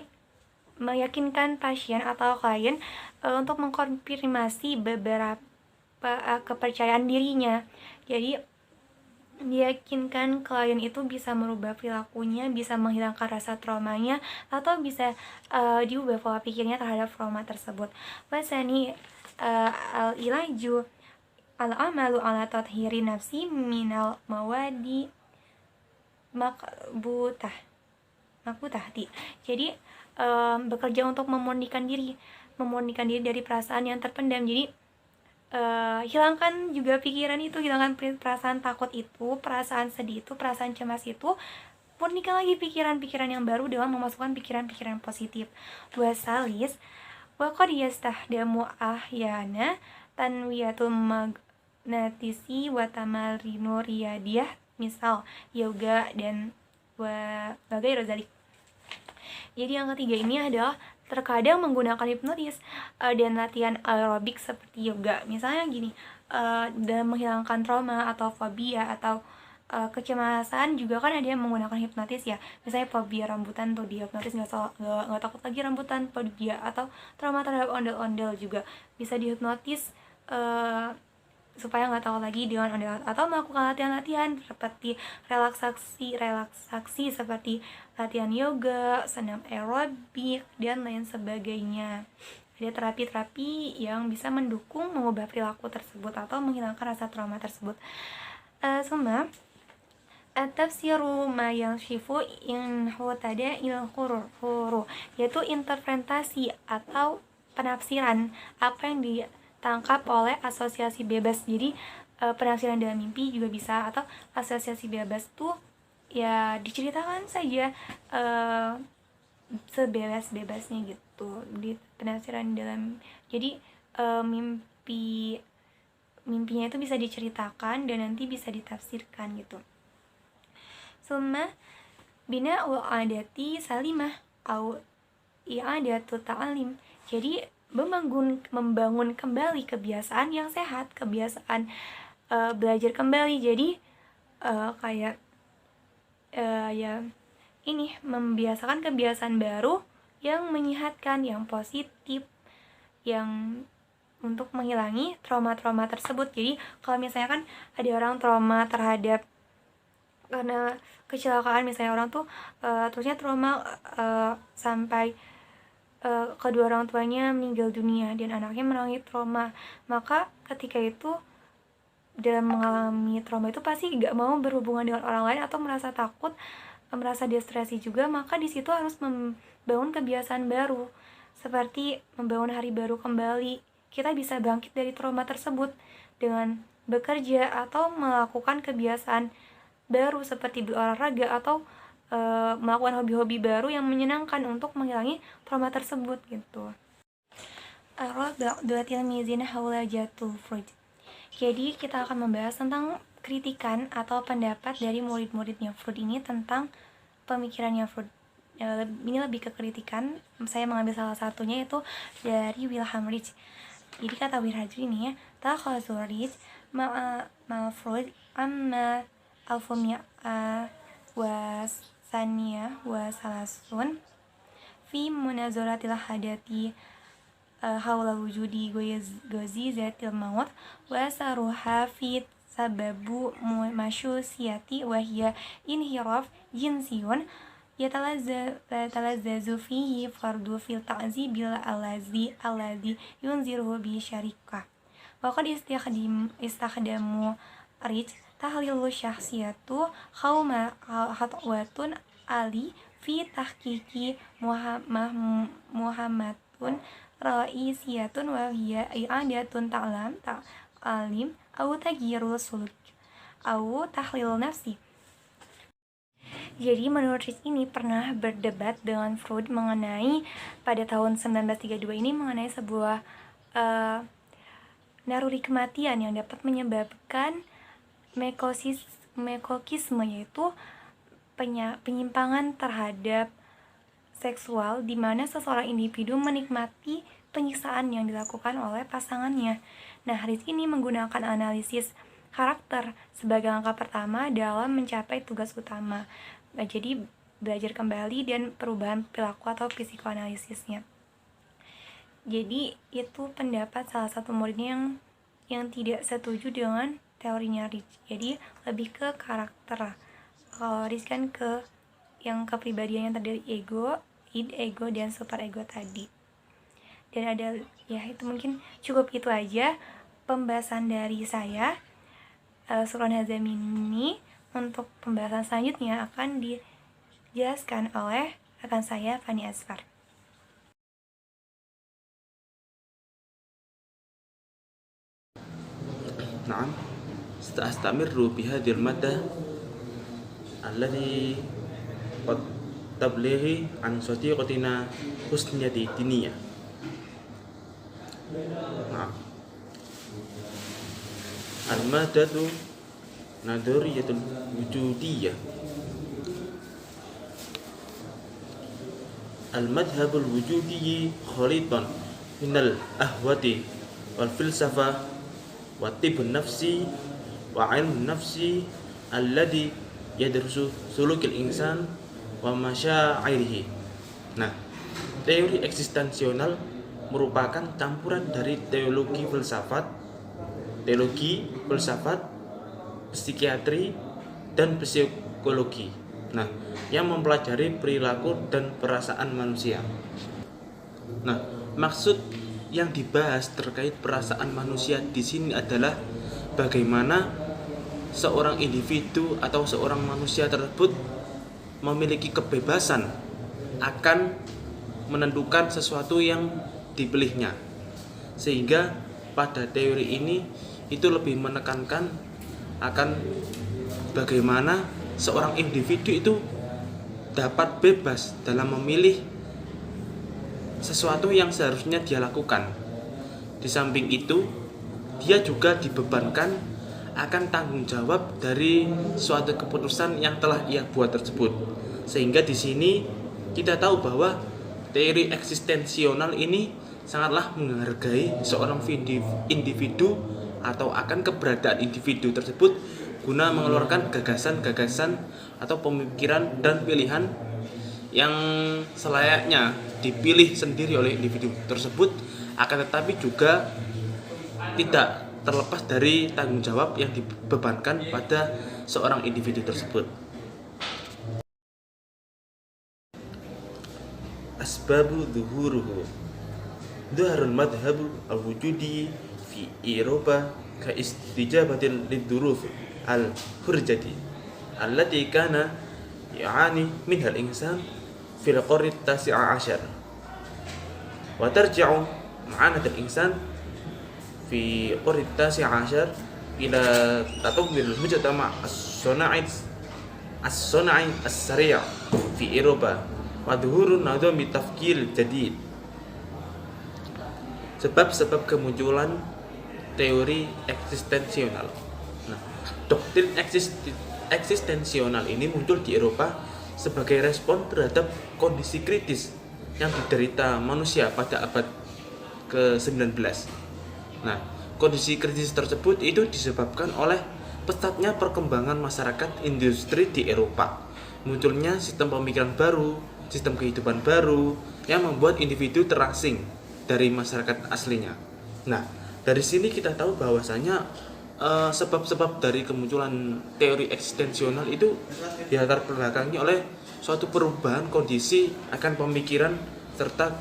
meyakinkan pasien atau klien untuk mengkonfirmasi beberapa kepercayaan dirinya. Jadi meyakinkan klien itu bisa merubah perilakunya, bisa menghilangkan rasa traumanya, atau bisa diubah pola pikirnya terhadap trauma tersebut. Wasani al-ilaju al-amalu ala tathiri nafsi minal mawadi makbutah. Jadi bekerja untuk memurnikan diri dari perasaan yang terpendam. Jadi hilangkan juga pikiran itu, hilangkan perasaan takut itu, perasaan sedih itu, perasaan cemas itu, murnikan lagi pikiran-pikiran yang baru dengan memasukkan pikiran-pikiran positif. Wasalis waqad yastahdamu ahyana tanwiyatul magnatisi wa tamarinu riyadiyah, misal yoga dan bagai rozalik. Jadi yang ketiga ini adalah terkadang menggunakan hipnotis dan latihan aerobik seperti yoga. Misalnya gini, dalam menghilangkan trauma atau fobia atau kecemasan juga kan ada yang menggunakan hipnotis ya, misalnya fobia rambutan tuh dihipnotis, nggak takut lagi rambutan, fobia atau trauma terhadap ondel-ondel juga bisa dihipnotis supaya nggak tahu lagi dengan ondel, atau melakukan latihan-latihan seperti relaksasi seperti latihan yoga, senam aerobik dan lain sebagainya. Ada terapi-terapi yang bisa mendukung mengubah perilaku tersebut atau menghilangkan rasa trauma tersebut. Suma at-tafsiru ma yanshifu inhu tada il huru, yaitu interpretasi atau penafsiran apa yang ditangkap oleh asosiasi bebas. Jadi penafsiran dalam mimpi juga bisa, atau asosiasi bebas tuh ya diceritakan saja sebebas-bebasnya gitu di penafsiran dalam. Jadi mimpinya itu bisa diceritakan dan nanti bisa ditafsirkan gitu. Summa bina'ul adati salimah au i'adatu ta'alim. Jadi membangun kembali kebiasaan yang sehat, kebiasaan belajar kembali. Jadi kayak ya ini membiasakan kebiasaan baru yang menyehatkan, yang positif, yang untuk menghilangi trauma-trauma tersebut. Jadi kalau misalnya kan ada orang trauma terhadap karena kecelakaan, misalnya orang tuh terusnya trauma sampai kedua orang tuanya meninggal dunia dan anaknya mengalami trauma, maka ketika itu dalam mengalami trauma itu pasti gak mau berhubungan dengan orang lain atau merasa takut, merasa distresi juga, maka di situ harus membangun kebiasaan baru seperti membangun hari baru kembali. Kita bisa bangkit dari trauma tersebut dengan bekerja atau melakukan kebiasaan baru seperti berolahraga atau melakukan hobi-hobi baru yang menyenangkan untuk menghilangi trauma tersebut gitu. Jadi kita akan membahas tentang kritikan atau pendapat dari murid-muridnya Freud ini tentang pemikirannya Freud. Ini lebih ke kritikan. Saya mengambil salah satunya itu dari Wilhelm Reich. Jadi kata Wilhelm Reich ini ya, takhazu Reich ma Freud amma alfumia wasania wasalasun fi munazaratil hadati haula wujudi gozizatil maut wa saruha fi sababu masyusiyati wa hiya inhiraf jinsiyun yatalazzazu fihi fardu fil ta'zibil alladhi yunziruhu bi syarikah wa qad istakhdamu Rich tahlilu syahsiyatu khawma khatwatun ali fi tahqiqi muhammadun ra'isiyatun wa hiya i'adatun ta'alim au tagyirul suluk au tahlil nafsi. Jadi menurut Rich ini pernah berdebat dengan Freud mengenai pada tahun 1932 ini mengenai sebuah naluri kematian yang dapat menyebabkan mekokisme, yaitu penyimpangan terhadap seksual di mana seseorang individu menikmati penyiksaan yang dilakukan oleh pasangannya. Nah, Rich ini menggunakan analisis karakter sebagai langkah pertama dalam mencapai tugas utama. Nah, jadi belajar kembali dan perubahan perilaku atau psikoanalisisnya. Jadi itu pendapat salah satu muridnya yang tidak setuju dengan teorinya Rich. Jadi lebih ke karakter. Kalau Rich kan ke yang kepribadian yang terdiri ego, id, ego, dan super ego tadi. Dan ada, ya itu mungkin cukup itu aja pembahasan dari saya. Surah Nazam ini untuk pembahasan selanjutnya akan dijelaskan oleh rekan saya Fani Asfar. نعم سأستمر بهذه المادة التي قد تبلغ عن صديقتنا حسنية الدينية. نعم المادة نظرية الوجودية. المذهب الوجودي خليط من الأهوة والفلسفة والطب النفسي وعلم النفس alladhi yadrusu sulukil insan wa masyairihi. Nah, teori eksistensional merupakan campuran dari teologi, filsafat, psikiatri, dan psikologi. Nah, yang mempelajari perilaku dan perasaan manusia. Nah, maksud yang dibahas terkait perasaan manusia di sini adalah bagaimana seorang individu atau seorang manusia tersebut memiliki kebebasan akan menentukan sesuatu yang dipilihnya. Sehingga pada teori ini itu lebih menekankan akan bagaimana seorang individu itu dapat bebas dalam memilih sesuatu yang seharusnya dia lakukan. Di samping itu, dia juga dibebankan akan tanggung jawab dari suatu keputusan yang telah ia buat tersebut. Sehingga di sini kita tahu bahwa teori eksistensional ini sangatlah menghargai seorang individu atau akan keberadaan individu tersebut guna mengeluarkan gagasan-gagasan atau pemikiran dan pilihan yang selayaknya dipilih sendiri oleh individu tersebut, akan tetapi juga tidak terlepas dari tanggung jawab yang dibebankan pada seorang individu tersebut. Asbabu dhuhuruhu Dhuharul madhabu al-wujudi fi Eropa ka istijabatil liduruf al-hurjati allati kana ya'ani minhal insan fil qarni tasi'a asyar wa tarji'u ma'anat al-insan fi qarni tasi'a asyar ila tatawwur al-mujtama' as-sana'i as-sari' fi Eropa wa dhuhurun nadami tafkir jadid. Sebab-sebab kemunculan teori eksistensional. Nah, doktrin eksistensional ini muncul di Eropa sebagai respon terhadap kondisi kritis yang diderita manusia pada abad ke-19. Nah, kondisi kritis tersebut itu disebabkan oleh pesatnya perkembangan masyarakat industri di Eropa, munculnya sistem pemikiran baru, sistem kehidupan baru yang membuat individu terasing dari masyarakat aslinya. Nah, dari sini kita tahu bahwasanya sebab-sebab dari kemunculan teori eksistensional itu dilatar belakangi oleh suatu perubahan kondisi akan pemikiran serta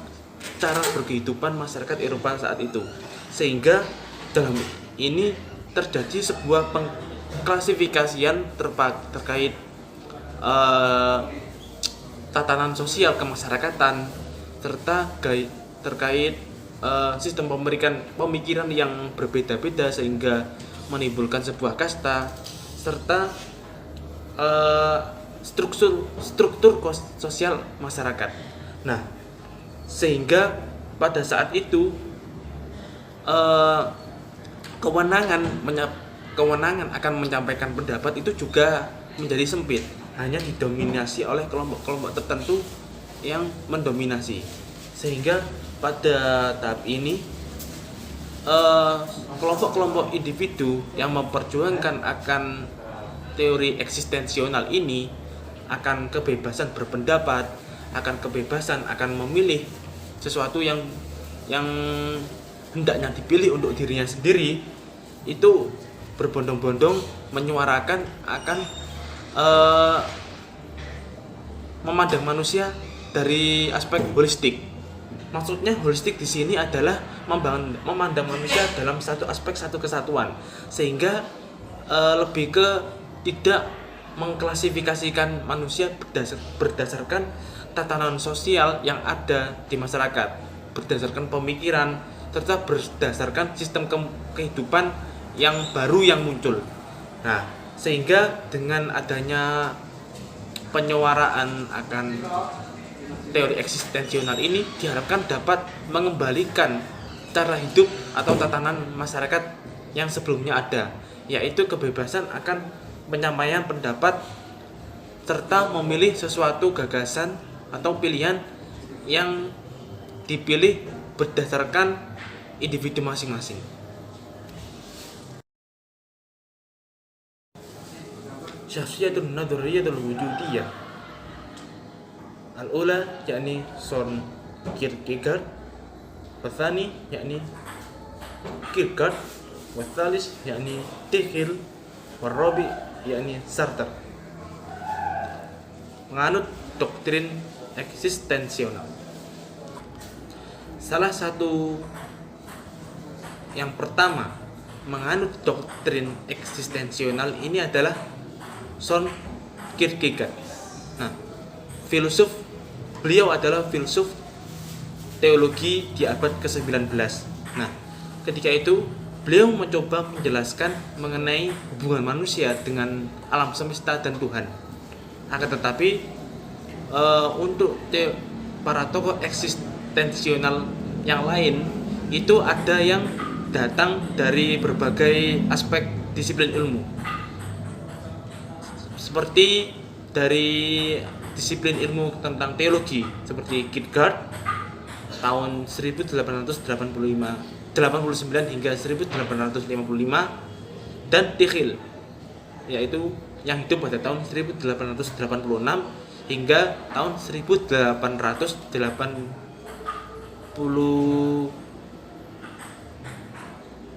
cara berkehidupan masyarakat Eropa saat itu, sehingga dalam ini terjadi sebuah pengklasifikasian terkait tatanan sosial kemasyarakatan serta terkait sistem pemikiran yang berbeda-beda sehingga menimbulkan sebuah kasta serta struktur sosial masyarakat. Nah, sehingga pada saat itu kewenangan akan menyampaikan pendapat itu juga menjadi sempit, hanya didominasi oleh kelompok-kelompok tertentu yang mendominasi, sehingga pada tahap ini kelompok-kelompok individu yang memperjuangkan akan teori eksistensional ini akan kebebasan berpendapat, akan kebebasan akan memilih sesuatu yang hendaknya dipilih untuk dirinya sendiri, itu berbondong-bondong menyuarakan akan memandang manusia dari aspek holistik. Maksudnya holistik di sini adalah memandang manusia dalam satu aspek, satu kesatuan, sehingga lebih ke tidak mengklasifikasikan manusia berdasarkan tatanan sosial yang ada di masyarakat, berdasarkan pemikiran serta berdasarkan sistem kehidupan yang baru yang muncul. Nah, sehingga dengan adanya penyuaraan akan teori eksistensional ini diharapkan dapat mengembalikan cara hidup atau tatanan masyarakat yang sebelumnya ada, yaitu kebebasan akan penyampaian pendapat serta memilih sesuatu gagasan atau pilihan yang dipilih berdasarkan individu masing-masing. syakhsiyatun nadhariyatul wujudiyah. Al-ula yakni Søren Kierkegaard, wathani yakni Kierkegaard, wathalis yakni Tekhil, warabi yakni Sartre. Menganut doktrin eksistensional. Salah satu yang pertama menganut doktrin eksistensional ini adalah Søren Kierkegaard. Nah, beliau adalah filsuf teologi di abad ke-19. Nah, ketika itu beliau mencoba menjelaskan mengenai hubungan manusia dengan alam semesta dan Tuhan. Akan tetapi untuk para tokoh eksistensional yang lain itu ada yang datang dari berbagai aspek disiplin ilmu, seperti dari disiplin ilmu tentang teologi seperti Kierkegaard tahun 1889 hingga 1855, dan Tekhil yaitu yang hidup pada tahun 1886 hingga tahun 1880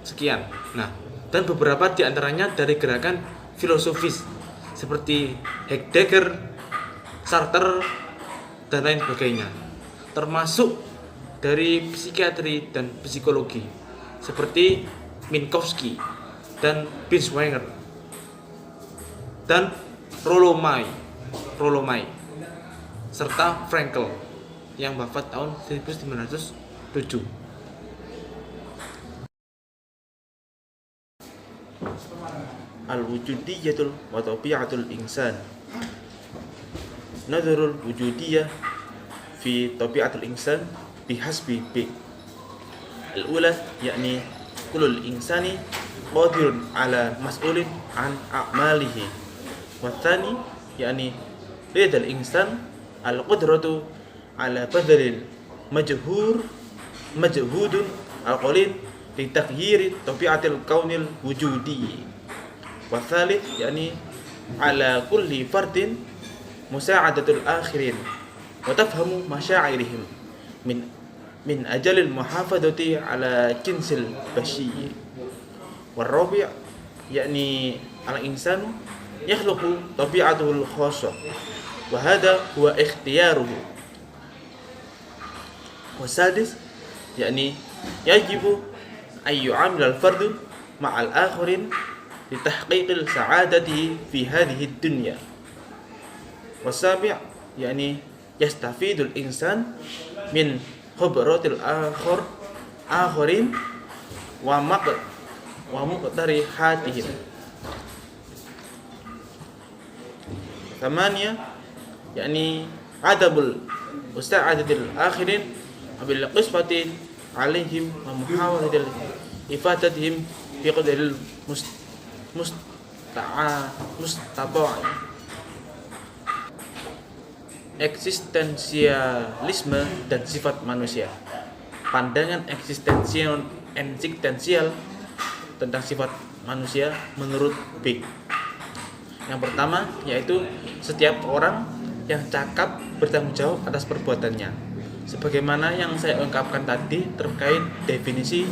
sekian. Nah, dan beberapa di antaranya dari gerakan filosofis seperti Heidegger, Sartre, dan lain sebagainya, termasuk dari psikiatri dan psikologi seperti Minkowski dan Binswanger dan Rollo-May serta Frankl yang wafat tahun 1907. Al-wujudiyatul wa tabi'atul insan. Nadharul wujudiyah fi tabi'atul insan bihasbi B. Al-ula yakni kulul insani qadirun ala mas'ulin an a'malihi. Wa tsani yakni lidal insan al-qudratu ala badalil majhudun al-qalil li taghyiri tabi'atil kaunil wujudi. Wa tsalits yakni ala kulli fardin musa'adatul akhirin wa tafhamu masyairihim min ajalil muhafadati ala jinsil basyir. Wa rabi' yakni al-insanu yakhluqu tabi'atuhul khassah wa hadha huwa ikhtiyaruhu. Wa sadis yakni yajibu ayyu 'amila al-fardu ma'al akhirin li tahqiqil sa'adatihi fi hadhihi dunya. Wa sabi' yakni yastafidul insan min khibratil akhirin wa muqtarihatihim. Thamania yakni adabul musta'adatil akhirin bil qisfati alaihim wa muhawalatil ifadatihim fi qadril mustata'i. Eksistensialisme dan sifat manusia. Pandangan eksistensial tentang sifat manusia menurut Beck. Yang pertama yaitu setiap orang yang cakap bertanggung jawab atas perbuatannya. Sebagaimana yang saya ungkapkan tadi terkait definisi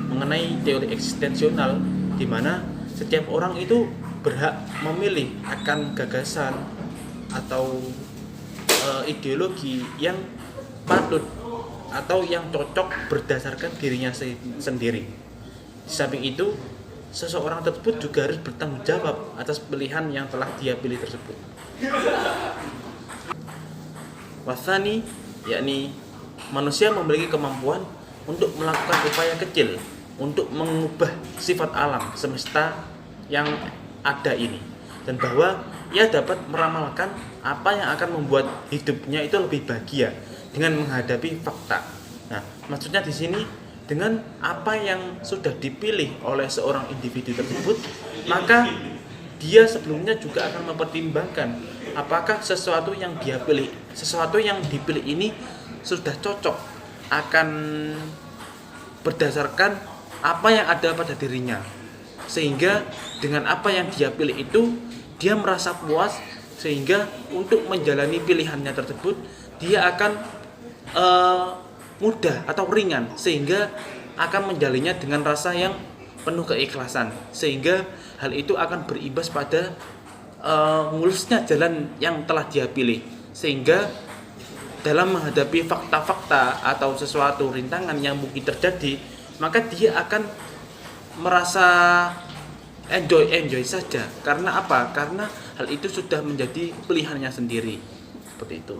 mengenai teori eksistensional, di mana setiap orang itu berhak memilih akan gagasan atau ideologi yang patut atau yang cocok berdasarkan dirinya sendiri. Di samping itu, seseorang tersebut juga harus bertanggung jawab atas pilihan yang telah dia pilih tersebut. Wasani yakni manusia memiliki kemampuan untuk melakukan upaya kecil untuk mengubah sifat alam semesta yang ada ini, dan bahwa ia dapat meramalkan apa yang akan membuat hidupnya itu lebih bahagia dengan menghadapi fakta. Nah, maksudnya di sini dengan apa yang sudah dipilih oleh seorang individu tersebut, maka dia sebelumnya juga akan mempertimbangkan apakah sesuatu yang dipilih ini sudah cocok akan berdasarkan apa yang ada pada dirinya, sehingga dengan apa yang dia pilih itu dia merasa puas, sehingga untuk menjalani pilihannya tersebut dia akan mudah atau ringan, sehingga akan menjalannya dengan rasa yang penuh keikhlasan, sehingga hal itu akan berimbas pada mulusnya jalan yang telah dia pilih, sehingga dalam menghadapi fakta-fakta atau sesuatu rintangan yang mungkin terjadi, maka dia akan merasa enjoy saja. Karena apa? Karena hal itu sudah menjadi pilihannya sendiri, seperti itu.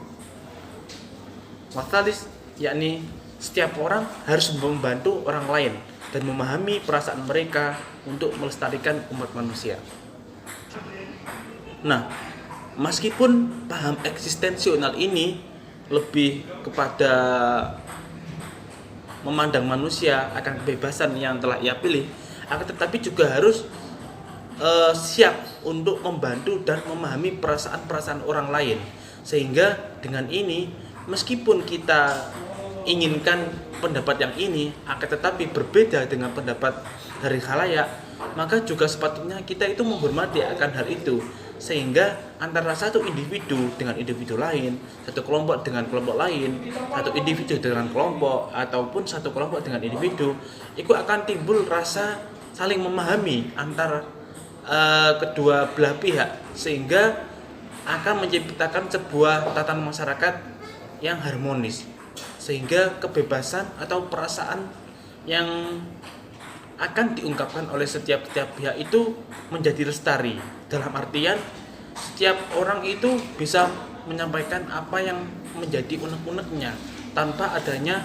Wasalis, yakni setiap orang harus membantu orang lain dan memahami perasaan mereka untuk melestarikan umat manusia. Nah, meskipun paham eksistensional ini lebih kepada memandang manusia akan kebebasan yang telah ia pilih, akan tetapi juga harus siap untuk membantu dan memahami perasaan-perasaan orang lain, sehingga dengan ini meskipun kita inginkan pendapat yang ini akan tetapi berbeda dengan pendapat dari khalayak, maka juga sepatutnya kita itu menghormati akan hal itu, sehingga antara satu individu dengan individu lain, satu kelompok dengan kelompok lain, satu individu dengan kelompok, ataupun satu kelompok dengan individu, itu akan timbul rasa saling memahami antara kedua belah pihak, sehingga akan menciptakan sebuah tatanan masyarakat yang harmonis, sehingga kebebasan atau perasaan yang akan diungkapkan oleh setiap pihak itu menjadi lestari. Dalam artian setiap orang itu bisa menyampaikan apa yang menjadi unek-uneknya tanpa adanya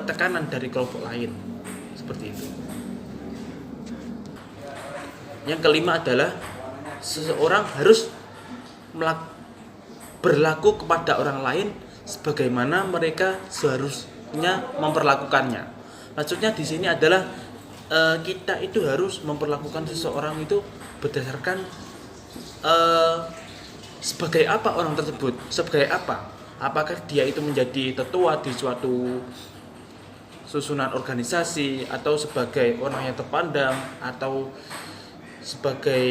tekanan dari kelompok lain, seperti itu. Yang kelima adalah seseorang harus berlaku kepada orang lain sebagaimana mereka seharusnya memperlakukannya. Maksudnya di sini adalah kita itu harus memperlakukan seseorang itu berdasarkan sebagai apa orang tersebut, sebagai apa. Apakah dia itu menjadi tetua di suatu susunan organisasi, atau sebagai orang yang terpandang, atau sebagai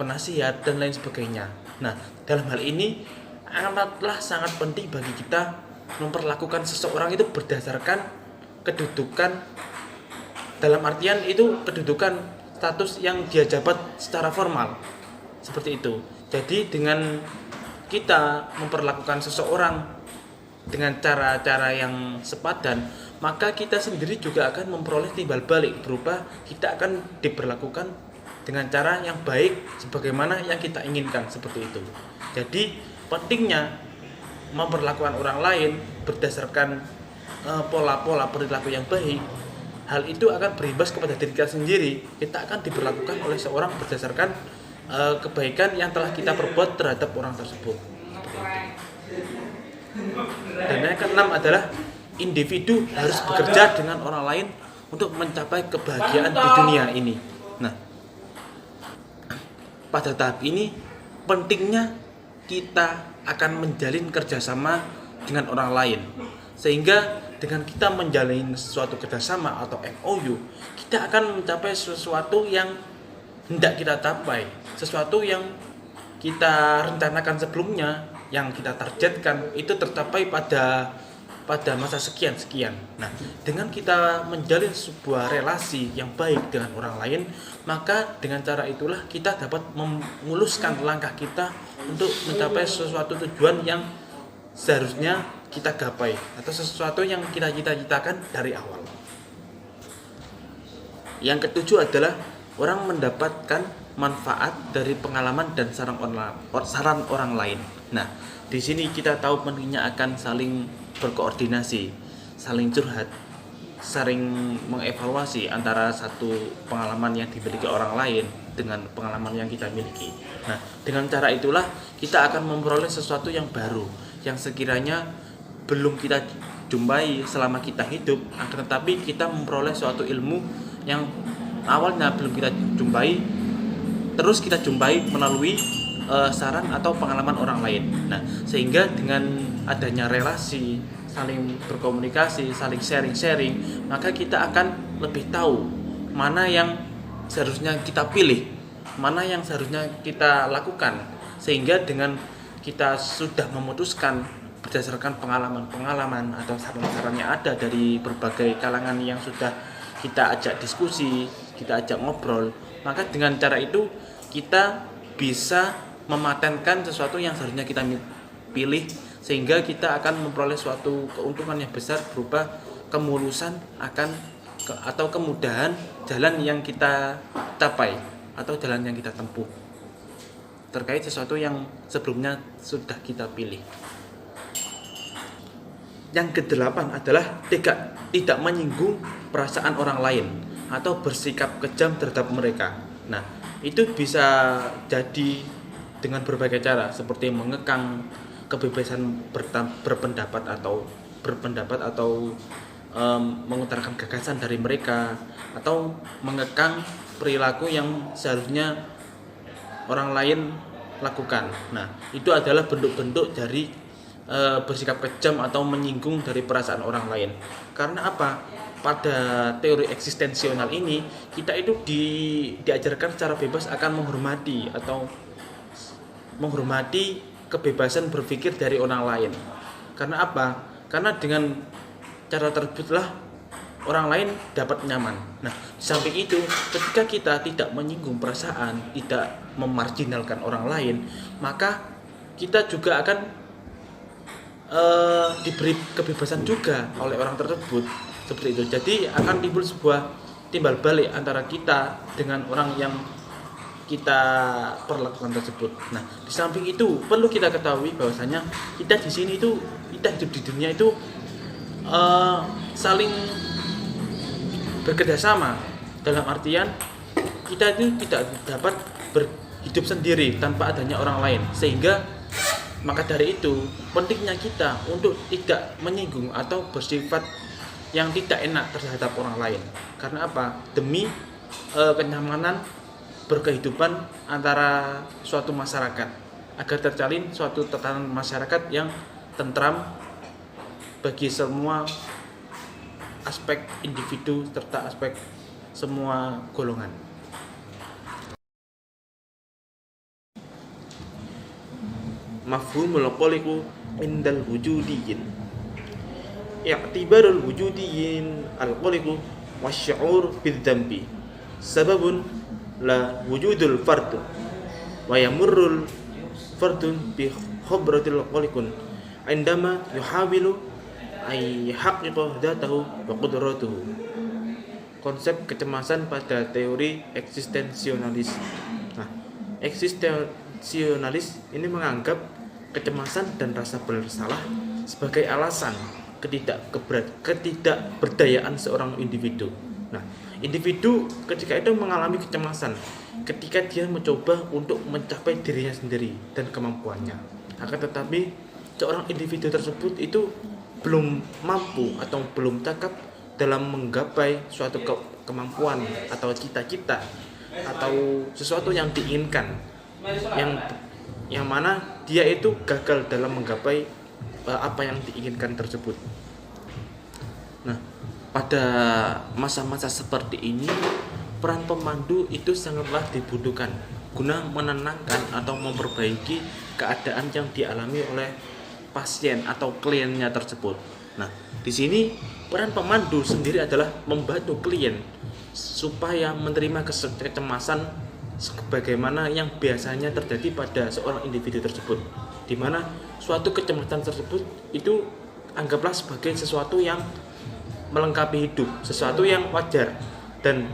penasihat dan lain sebagainya. Nah, dalam hal ini amatlah sangat penting bagi kita memperlakukan seseorang itu berdasarkan kedudukan, dalam artian itu kedudukan status yang dia jabat secara formal, seperti itu. Jadi dengan kita memperlakukan seseorang dengan cara-cara yang sepadan, maka kita sendiri juga akan memperoleh timbal balik berupa kita akan diperlakukan dengan cara yang baik sebagaimana yang kita inginkan, seperti itu. Jadi pentingnya memperlakukan orang lain berdasarkan pola-pola perilaku yang baik, hal itu akan berimbas kepada diri kita sendiri. Kita akan diperlakukan oleh seorang berdasarkan kebaikan yang telah kita perbuat terhadap orang tersebut. Dan yang keenam adalah individu harus bekerja dengan orang lain untuk mencapai kebahagiaan di dunia ini. Nah, pada tahap ini pentingnya kita akan menjalin kerjasama dengan orang lain, sehingga dengan kita menjalin suatu kerjasama atau MOU, kita akan mencapai sesuatu yang hendak kita capai, sesuatu yang kita rencanakan sebelumnya, yang kita targetkan itu tercapai pada masa sekian. Nah, dengan kita menjalin sebuah relasi yang baik dengan orang lain, maka dengan cara itulah kita dapat memuluskan langkah kita untuk mencapai sesuatu tujuan yang seharusnya kita gapai, atau sesuatu yang kita cita-citakan dari awal. Yang ketujuh adalah orang mendapatkan manfaat dari pengalaman dan saran orang lain. Nah, di sini kita tahu pentingnya akan saling berkoordinasi, saling curhat, saling mengevaluasi antara satu pengalaman yang dimiliki orang lain dengan pengalaman yang kita miliki. Nah, dengan cara itulah kita akan memperoleh sesuatu yang baru, yang sekiranya belum kita jumpai selama kita hidup, akan tetapi kita memperoleh suatu ilmu yang awalnya belum kita jumpai, terus kita jumpai melalui saran atau pengalaman orang lain. Nah, sehingga dengan adanya relasi, saling berkomunikasi, saling sharing, maka kita akan lebih tahu mana yang seharusnya kita pilih, mana yang seharusnya kita lakukan, sehingga dengan kita sudah memutuskan berdasarkan pengalaman-pengalaman atau saran-saran yang ada dari berbagai kalangan yang sudah kita ajak diskusi, kita ajak ngobrol, maka dengan cara itu kita bisa mematenkan sesuatu yang seharusnya kita pilih, sehingga kita akan memperoleh suatu keuntungan yang besar berupa kemulusan atau kemudahan jalan yang kita capai atau jalan yang kita tempuh terkait sesuatu yang sebelumnya sudah kita pilih. Yang kedelapan adalah tidak menyinggung perasaan orang lain atau bersikap kejam terhadap mereka. Nah, itu bisa jadi dengan berbagai cara, seperti mengekang kebebasan berpendapat atau mengutarakan gagasan dari mereka, atau mengekang perilaku yang seharusnya orang lain lakukan. Nah, itu adalah bentuk-bentuk dari bersikap kejam atau menyinggung dari perasaan orang lain. Karena apa? Pada teori eksistensional ini kita itu diajarkan secara bebas akan menghormati kebebasan berpikir dari orang lain. Karena apa? Karena dengan cara tersebutlah orang lain dapat nyaman. Nah, di samping itu, ketika kita tidak menyinggung perasaan, tidak memarginalkan orang lain, maka kita juga akan diberi kebebasan juga oleh orang tersebut. Seperti itu. Jadi akan timbul sebuah timbal balik antara kita dengan orang yang kita perlakukan tersebut. Nah, di samping itu perlu kita ketahui bahwasanya kita di sini itu, kita hidup di dunia itu saling bekerjasama, dalam artian kita itu tidak dapat berhidup sendiri tanpa adanya orang lain, sehingga maka dari itu pentingnya kita untuk tidak menyinggung atau bersifat yang tidak enak terhadap orang lain. Karena apa? Demi kenyamanan berkehidupan antara suatu masyarakat, agar terjalin suatu tatanan masyarakat yang tentram bagi semua aspek individu serta aspek semua golongan. Mafhumul qaliqu indal wujudiyin. I'tibarul wujudiyin al-qaliqu wasy'ur bidzambi sababun la wujudul fard wa yamurrul fardun bi khabratil qaliqun indama yuhawilu ay haqiqah dzatahu wa qudratuhu. Konsep kecemasan pada teori eksistensionalis. Nah, eksistensionalis ini menganggap kecemasan dan rasa bersalah sebagai alasan ketidakberdayaan seorang individu. Nah, individu ketika itu mengalami kecemasan ketika dia mencoba untuk mencapai dirinya sendiri dan kemampuannya. Akan tetapi seorang individu tersebut itu belum mampu atau belum cakap dalam menggapai suatu kemampuan atau cita-cita atau sesuatu yang diinginkan, yang mana dia itu gagal dalam menggapai apa yang diinginkan tersebut. Nah, pada masa-masa seperti ini peran pemandu itu sangatlah dibutuhkan guna menenangkan atau memperbaiki keadaan yang dialami oleh pasien atau kliennya tersebut. Nah, di sini peran pemandu sendiri adalah membantu klien supaya menerima kecemasan sebagaimana yang biasanya terjadi pada seorang individu tersebut, di mana suatu kecemasan tersebut itu anggaplah sebagai sesuatu yang melengkapi hidup, sesuatu yang wajar dan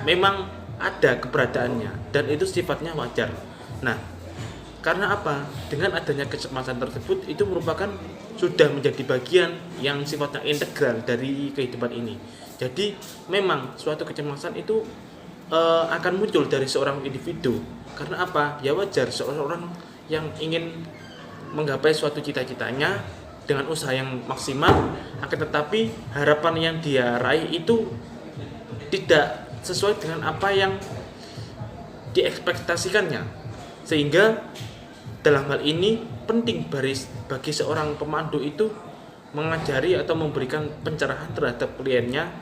memang ada keberadaannya dan itu sifatnya wajar. Nah, karena apa? Dengan adanya kecemasan tersebut itu merupakan sudah menjadi bagian yang sifatnya integral dari kehidupan ini. Jadi memang suatu kecemasan itu akan muncul dari seorang individu. Karena apa? Ya wajar, seorang yang ingin menggapai suatu cita-citanya dengan usaha yang maksimal, akan tetapi harapan yang dia raih itu tidak sesuai dengan apa yang diekspektasikannya. Sehingga dalam hal ini penting bagi seorang pemandu itu mengajari atau memberikan pencerahan terhadap kliennya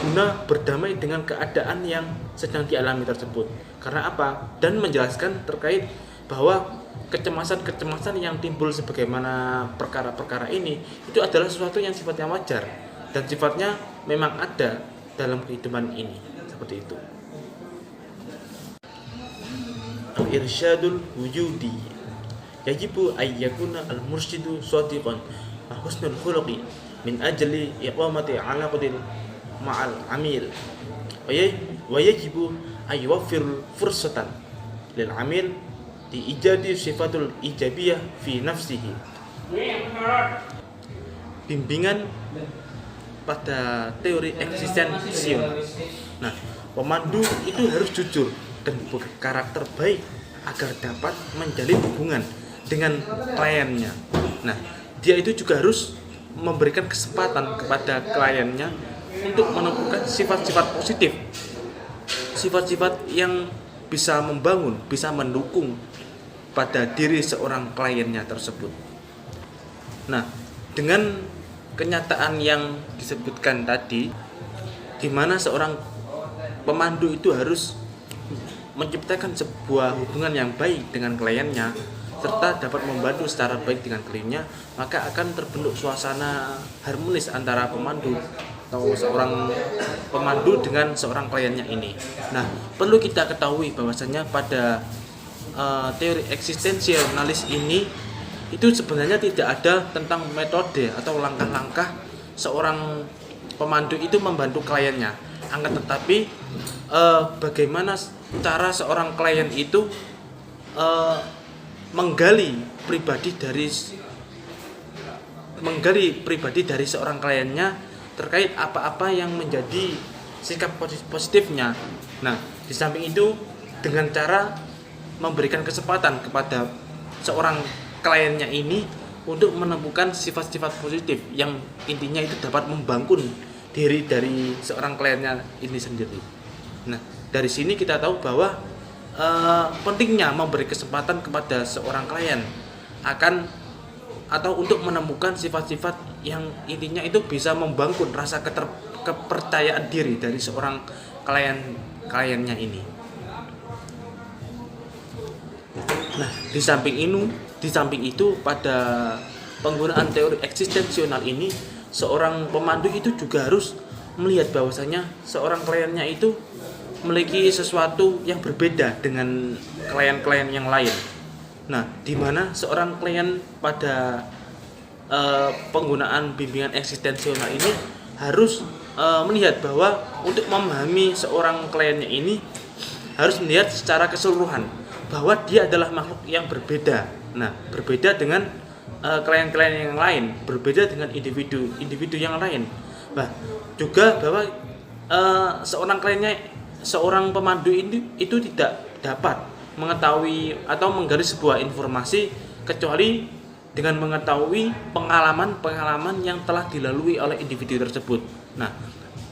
guna berdamai dengan keadaan yang sedang dialami tersebut. Karena apa? Dan menjelaskan terkait bahwa kecemasan-kecemasan yang timbul sebagaimana perkara-perkara ini itu adalah sesuatu yang sifatnya wajar dan sifatnya memang ada dalam kehidupan ini, seperti itu. Al-irsyadul wujudi yajibu ayyakuna al-mursyidu shadiqan wa husnul khuluqi min ajli iqamati alaqatil ma'al amil wa yajibu ayyuwaffir fursatan lil amil di ijadi sifatul ijabiyah fi nafsihi. Bimbingan pada teori eksistensial. Nah, pemandu itu harus jujur dan berkarakter baik agar dapat menjalin hubungan dengan kliennya. Nah, dia itu juga harus memberikan kesempatan kepada kliennya untuk menemukan sifat-sifat positif, sifat-sifat yang bisa membangun, bisa mendukung pada diri seorang kliennya tersebut. Nah, dengan kenyataan yang disebutkan tadi, di mana seorang pemandu itu harus menciptakan sebuah hubungan yang baik dengan kliennya serta dapat membantu secara baik dengan kliennya, maka akan terbentuk suasana harmonis antara pemandu atau seorang pemandu dengan seorang kliennya ini. Nah, perlu kita ketahui bahwasanya pada teori eksistensialis ini itu sebenarnya tidak ada tentang metode atau langkah-langkah seorang pemandu itu membantu kliennya, akan tetapi bagaimana cara seorang klien itu menggali pribadi dari seorang kliennya terkait apa-apa yang menjadi sikap positifnya. Nah, di samping itu dengan cara memberikan kesempatan kepada seorang kliennya ini untuk menemukan sifat-sifat positif yang intinya itu dapat membangun diri dari seorang kliennya ini sendiri. Nah, dari sini kita tahu bahwa pentingnya memberi kesempatan kepada seorang klien atau untuk menemukan sifat-sifat yang intinya itu bisa membangun rasa kepercayaan diri dari seorang kliennya ini. Nah, di samping itu pada penggunaan teori eksistensional ini, seorang pemandu itu juga harus melihat bahwasanya seorang kliennya itu memiliki sesuatu yang berbeda dengan klien-klien yang lain. Nah, di mana seorang klien pada penggunaan bimbingan eksistensional ini harus melihat bahwa untuk memahami seorang kliennya ini harus melihat secara keseluruhan bahwa dia adalah makhluk yang berbeda. Nah, berbeda dengan klien-klien yang lain, berbeda dengan individu yang lain. Nah, juga bahwa seorang pemandu itu tidak dapat mengetahui atau menggali sebuah informasi kecuali dengan mengetahui pengalaman yang telah dilalui oleh individu tersebut. Nah,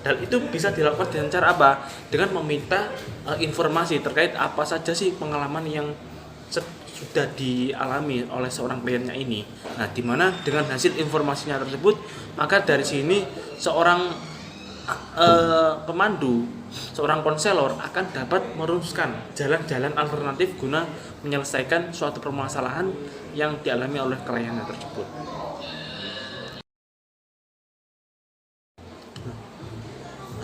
hal itu bisa dilakukan dengan cara apa? Dengan meminta informasi terkait apa saja sih pengalaman yang sudah dialami oleh seorang kliennya ini. Nah, di mana dengan hasil informasinya tersebut, maka dari sini seorang pemandu, seorang konselor akan dapat merumuskan jalan-jalan alternatif guna menyelesaikan suatu permasalahan yang dialami oleh kliennya tersebut.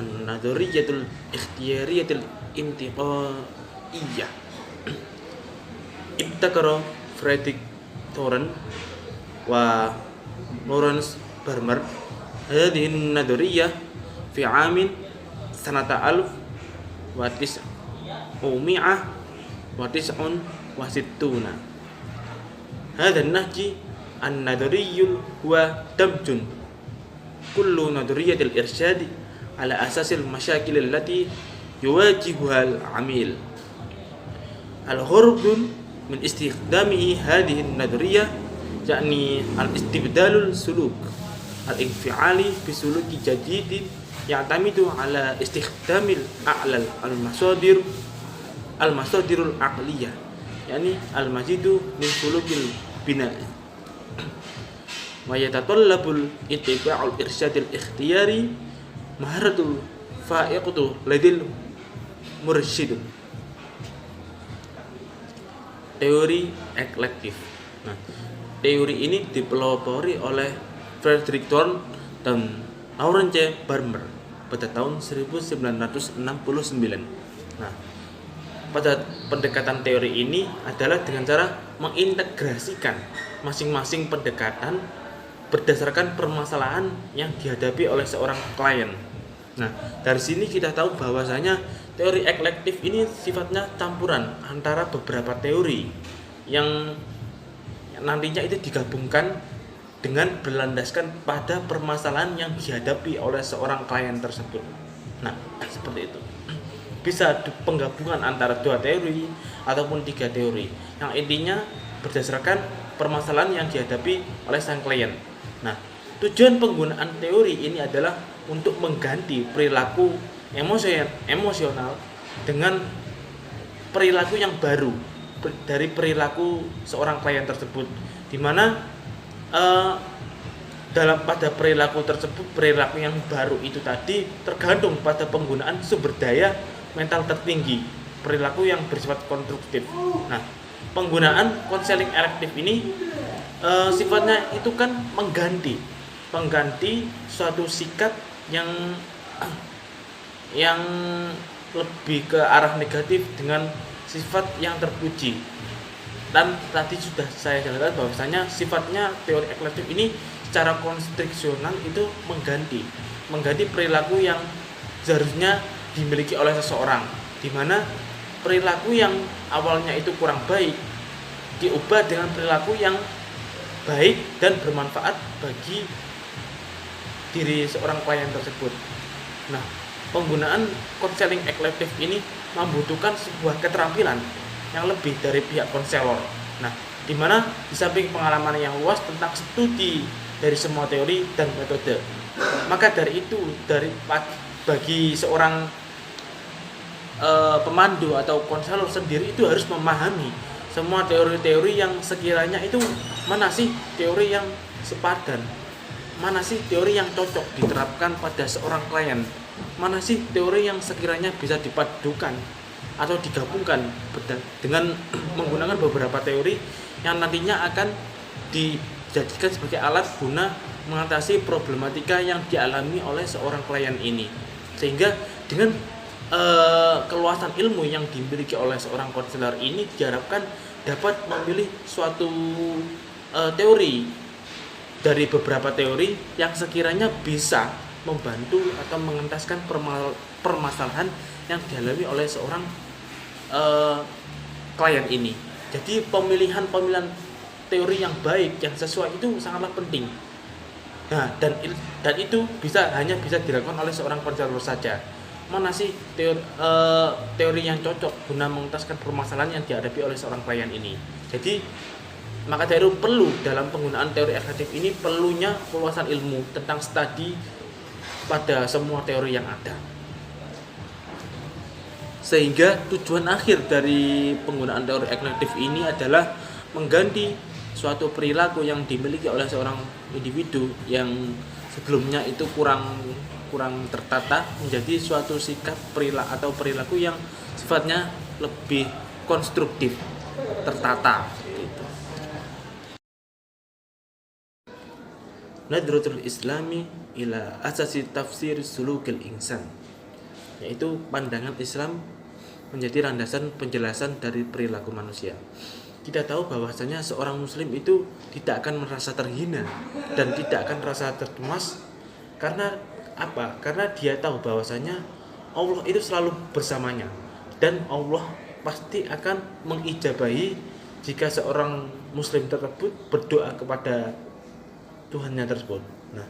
An-nadhariyatul ikhtiyariyatul intiqaiyah. Ibtakara Fredrik Thoren wa Lawrence Barmer hadhihi an-nadhariyah fi 'amin sanata alf wa tis'umi'ah wa tis'un wa sittuna. Hadha an-nahji an-nadhariyyul huwa damjun kullu nadhariyatil irsyadi ala asasil masyakil allati yuwajihuha al-amil. Al-ghurb min istikhdamihi hadhihi an-nadhariyah yakni al-istibdalul suluk al-infi'ali bi suluki jadidin ya'tamidu ala istikhdamil a'lal al-masadirul aqliyah yakni al-mazidu min sulukil bina'i wa yatatallabul ittiba'ul irsyadil ikhtiyari maharatul fa'iqtu ladil mursyid. Teori eklektif. Nah, teori ini dipelopori oleh Frederick Thorne dan Laurence Barber pada tahun 1969. Nah, pada pendekatan teori ini adalah dengan cara mengintegrasikan masing-masing pendekatan berdasarkan permasalahan yang dihadapi oleh seorang klien. Nah, dari sini kita tahu bahwasanya teori eklektif ini sifatnya campuran antara beberapa teori yang nantinya itu digabungkan dengan berlandaskan pada permasalahan yang dihadapi oleh seorang klien tersebut. Nah, seperti itu. Bisa penggabungan antara 2 teori ataupun 3 teori yang intinya berdasarkan permasalahan yang dihadapi oleh sang klien. Nah, tujuan penggunaan teori ini adalah untuk mengganti perilaku emosional dengan perilaku yang baru dari perilaku seorang klien tersebut, di mana pada perilaku tersebut, perilaku yang baru itu tadi tergantung pada penggunaan sumber daya mental tertinggi, perilaku yang bersifat konstruktif. Nah, penggunaan konseling eklektif ini sifatnya itu kan mengganti suatu sikap yang lebih ke arah negatif dengan sifat yang terpuji. Dan tadi sudah saya jelaskan bahwasanya sifatnya teori eklektif ini secara konstruksional itu mengganti perilaku yang seharusnya dimiliki oleh seseorang, di mana perilaku yang awalnya itu kurang baik diubah dengan perilaku yang baik dan bermanfaat bagi diri seorang klien tersebut. Nah, penggunaan konseling eklektif ini membutuhkan sebuah keterampilan yang lebih dari pihak konselor. Nah, di mana di samping pengalaman yang luas tentang studi dari semua teori dan metode, maka dari itu bagi seorang pemandu atau konselor sendiri itu harus memahami semua teori-teori yang sekiranya itu mana sih teori yang sepadan, mana sih teori yang cocok diterapkan pada seorang klien, mana sih teori yang sekiranya bisa dipadukan atau digabungkan dengan menggunakan beberapa teori yang nantinya akan dijadikan sebagai alat guna mengatasi problematika yang dialami oleh seorang klien ini. Sehingga dengan keluasan ilmu yang dimiliki oleh seorang konselor ini diharapkan dapat memilih suatu teori dari beberapa teori yang sekiranya bisa membantu atau mengentaskan permasalahan yang dialami oleh seorang klien ini. Jadi pemilihan teori yang baik, yang sesuai itu sangatlah penting. Nah, dan itu hanya bisa dilakukan oleh seorang konselor saja. Mana sih teori yang cocok guna mengentaskan permasalahan yang dihadapi oleh seorang klien ini. Jadi maka dari itu perlu dalam penggunaan teori eklektif ini perlunya keluasan ilmu tentang studi pada semua teori yang ada. Sehingga tujuan akhir dari penggunaan teori eklektif ini adalah mengganti suatu perilaku yang dimiliki oleh seorang individu yang sebelumnya itu kurang tertata menjadi suatu sikap perilaku yang sifatnya lebih konstruktif, tertata. Nadratul Islami ila asasi tafsir sulukil insan, yaitu pandangan Islam menjadi landasan penjelasan dari perilaku manusia. Kita tahu bahwasanya seorang muslim itu tidak akan merasa terhina dan tidak akan merasa tercemas. Karena apa? Karena dia tahu bahwasanya Allah itu selalu bersamanya dan Allah pasti akan mengijabahi jika seorang muslim tersebut berdoa kepada Tuhannya tersebut. Nah,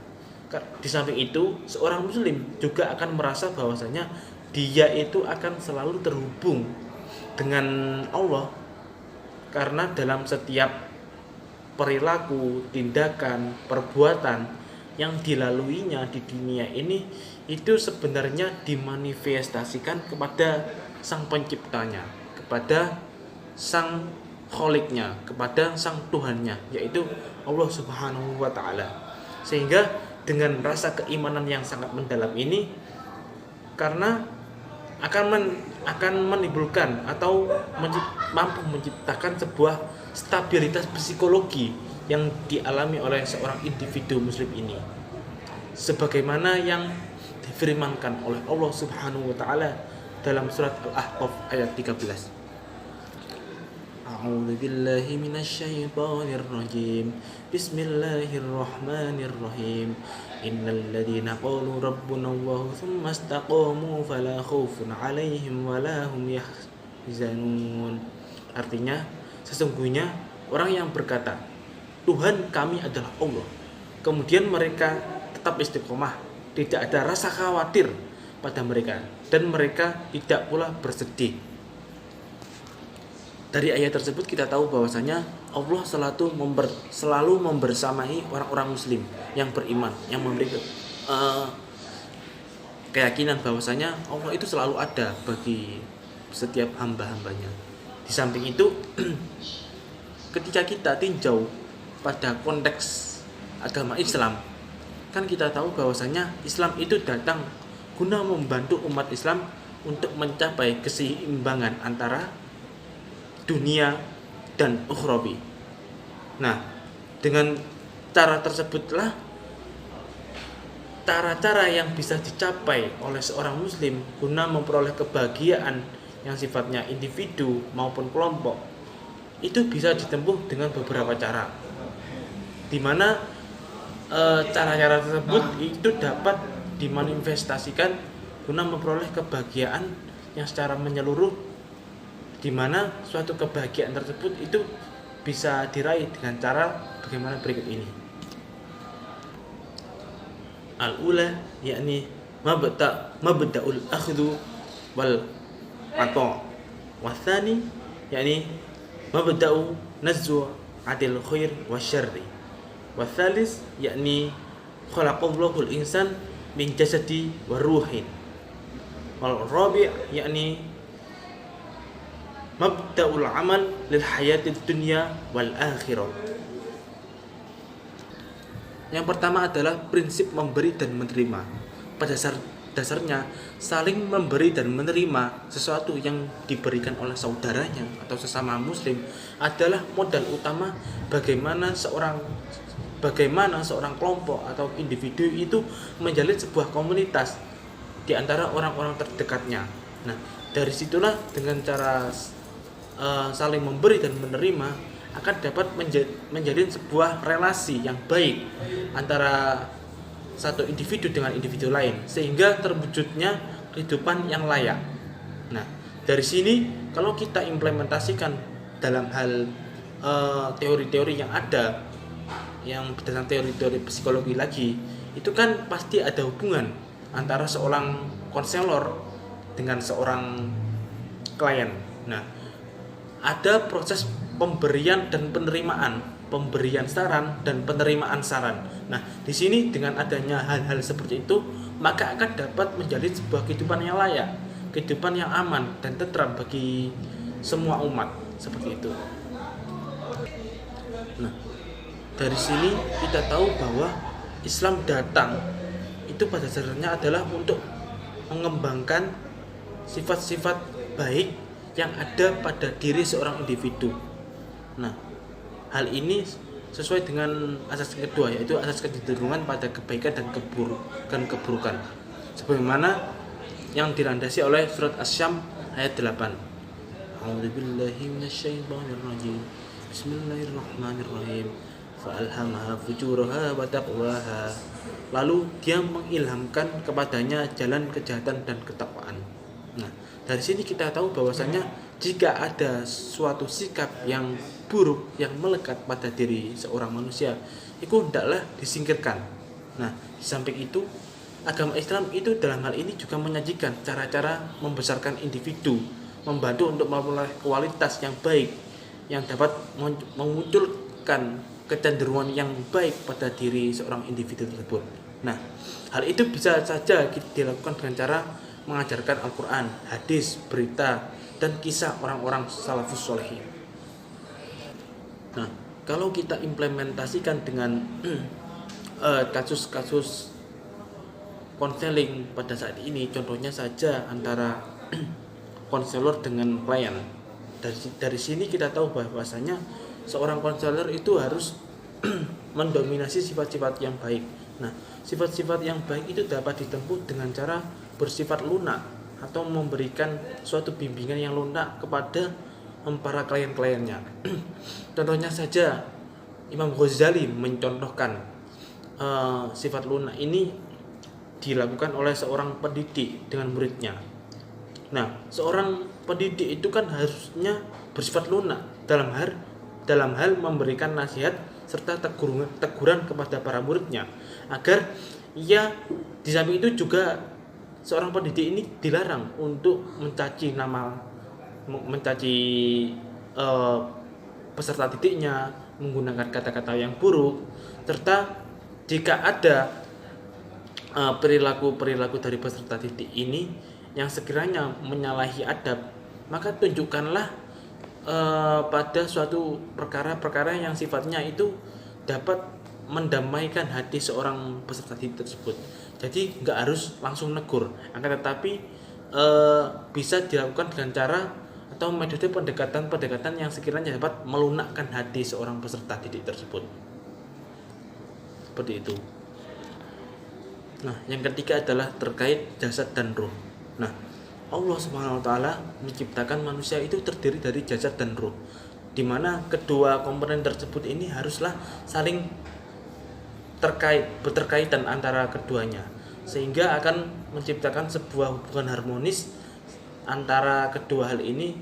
di samping itu seorang muslim juga akan merasa bahwasanya dia itu akan selalu terhubung dengan Allah, karena dalam setiap perilaku, tindakan, perbuatan yang dilaluinya di dunia ini itu sebenarnya dimanifestasikan kepada sang penciptanya, kepada sang kholiknya, kepada sang Tuhannya, yaitu Allah Subhanahu wa ta'ala. Sehingga dengan rasa keimanan yang sangat mendalam ini, karena akan menimbulkan atau mampu menciptakan sebuah stabilitas psikologi yang dialami oleh seorang individu muslim ini, sebagaimana yang difirmankan oleh Allah Subhanahu wa taala dalam surat Al-Ahqaf ayat 13. A'udzu billahi minasyaitonir rajim. Bismillahirrahmanirrahim. Innal ladzina qalu rabbuna Allah tsumma istaqamu fala khaufun 'alaihim wala hum yahzanun. Artinya, sesungguhnya orang yang berkata, Tuhan kami adalah Allah, kemudian mereka tetap istiqomah, tidak ada rasa khawatir pada mereka, dan mereka tidak pula bersedih. Dari ayat tersebut kita tahu bahwasanya Allah selalu membersamai orang-orang muslim yang beriman, yang memiliki keyakinan bahwasanya Allah itu selalu ada bagi setiap hamba-hambanya. Di samping itu, ketika kita tinjau pada konteks agama Islam, kan kita tahu bahwasanya Islam itu datang guna membantu umat Islam untuk mencapai keseimbangan antara dunia dan ukhrawi. Nah, dengan cara tersebutlah cara-cara yang bisa dicapai oleh seorang muslim guna memperoleh kebahagiaan yang sifatnya individu maupun kelompok itu bisa ditempuh dengan beberapa cara, di mana cara-cara tersebut itu dapat dimanifestasikan guna memperoleh kebahagiaan yang secara menyeluruh, di mana suatu kebahagiaan tersebut itu bisa diraih dengan cara bagaimana berikut ini. Al-ula yakni mabda'ul akhdhu wal ata', wa tsani yakni mabda'u nazzu adil khair wa syarri, wa tsalis yakni khalaqallahu al-insan min jasadi wa ruhin, wal rabi' yakni mabda'ul amal lil hayatid dunya wal akhirah. Yang pertama adalah prinsip memberi dan menerima. Pada dasarnya saling memberi dan menerima sesuatu yang diberikan oleh saudaranya atau sesama muslim adalah modal utama bagaimana seorang kelompok atau individu itu menjalin sebuah komunitas di antara orang-orang terdekatnya. Nah, dari situlah dengan cara saling memberi dan menerima akan dapat menjalin sebuah relasi yang baik antara satu individu dengan individu lain, sehingga terwujudnya kehidupan yang layak. Nah, dari sini kalau kita implementasikan dalam hal teori-teori yang ada, yang berdasarkan teori-teori psikologi lagi, itu kan pasti ada hubungan antara seorang konselor dengan seorang klien. Nah, ada proses pemberian dan penerimaan, pemberian saran dan penerimaan saran. Nah, di sini dengan adanya hal-hal seperti itu, maka akan dapat menjadi sebuah kehidupan yang layak, kehidupan yang aman dan tentram bagi semua umat, seperti itu. Nah, dari sini kita tahu bahwa Islam datang itu pada dasarnya adalah untuk mengembangkan sifat-sifat baik yang ada pada diri seorang individu. Nah, hal ini sesuai dengan asas kedua, yaitu asas kecenderungan pada kebaikan dan keburukan, sebagaimana yang dilandasi oleh surat Asy-Syams ayat 8. A'udzubillahi minasyaitonirrajim. Bismillahirrahmanirrahim. Fa'alhamaha fujuraha wa taqwaha. Lalu dia mengilhamkan kepadanya jalan kejahatan dan ketakwaan. Nah, dari sini kita tahu bahwasanya jika ada suatu sikap yang buruk yang melekat pada diri seorang manusia, itu hendaklah disingkirkan. Nah, di samping itu, agama Islam itu dalam hal ini juga menyajikan cara-cara membesarkan individu, membantu untuk memperoleh kualitas yang baik yang dapat memunculkan kecenderungan yang baik pada diri seorang individu tersebut. Nah, hal itu bisa saja dilakukan dengan cara mengajarkan Al-Quran, hadis, berita, dan kisah orang-orang salafus sholihin. Nah, kalau kita implementasikan dengan kasus-kasus konseling pada saat ini, contohnya saja antara konselor dengan klien. Dari sini kita tahu bahwasanya seorang konselor itu harus mendominasi sifat-sifat yang baik. Nah, sifat-sifat yang baik itu dapat ditempuh dengan cara bersifat lunak atau memberikan suatu bimbingan yang lunak kepada para klien-kliennya. Contohnya saja Imam Ghazali mencontohkan sifat lunak ini dilakukan oleh seorang pendidik dengan muridnya. Nah, seorang pendidik itu kan harusnya bersifat lunak dalam hal memberikan nasihat serta teguran kepada para muridnya, agar ia di samping itu juga seorang pendidik ini dilarang untuk mencaci peserta didiknya, menggunakan kata-kata yang buruk, serta jika ada perilaku dari peserta didik ini yang sekiranya menyalahi adab, maka tunjukkanlah pada suatu perkara-perkara yang sifatnya itu dapat mendamaikan hati seorang peserta didik tersebut. Jadi nggak harus langsung negur, akan tetapi bisa dilakukan dengan cara atau metode pendekatan yang sekiranya dapat melunakkan hati seorang peserta didik tersebut. Seperti itu. Nah, yang ketiga adalah terkait jasad dan ruh. Nah, Allah Subhanahu wa taala menciptakan manusia itu terdiri dari jasad dan ruh, di mana kedua komponen tersebut ini haruslah saling berterkaitan antara keduanya, sehingga akan menciptakan sebuah hubungan harmonis antara kedua hal ini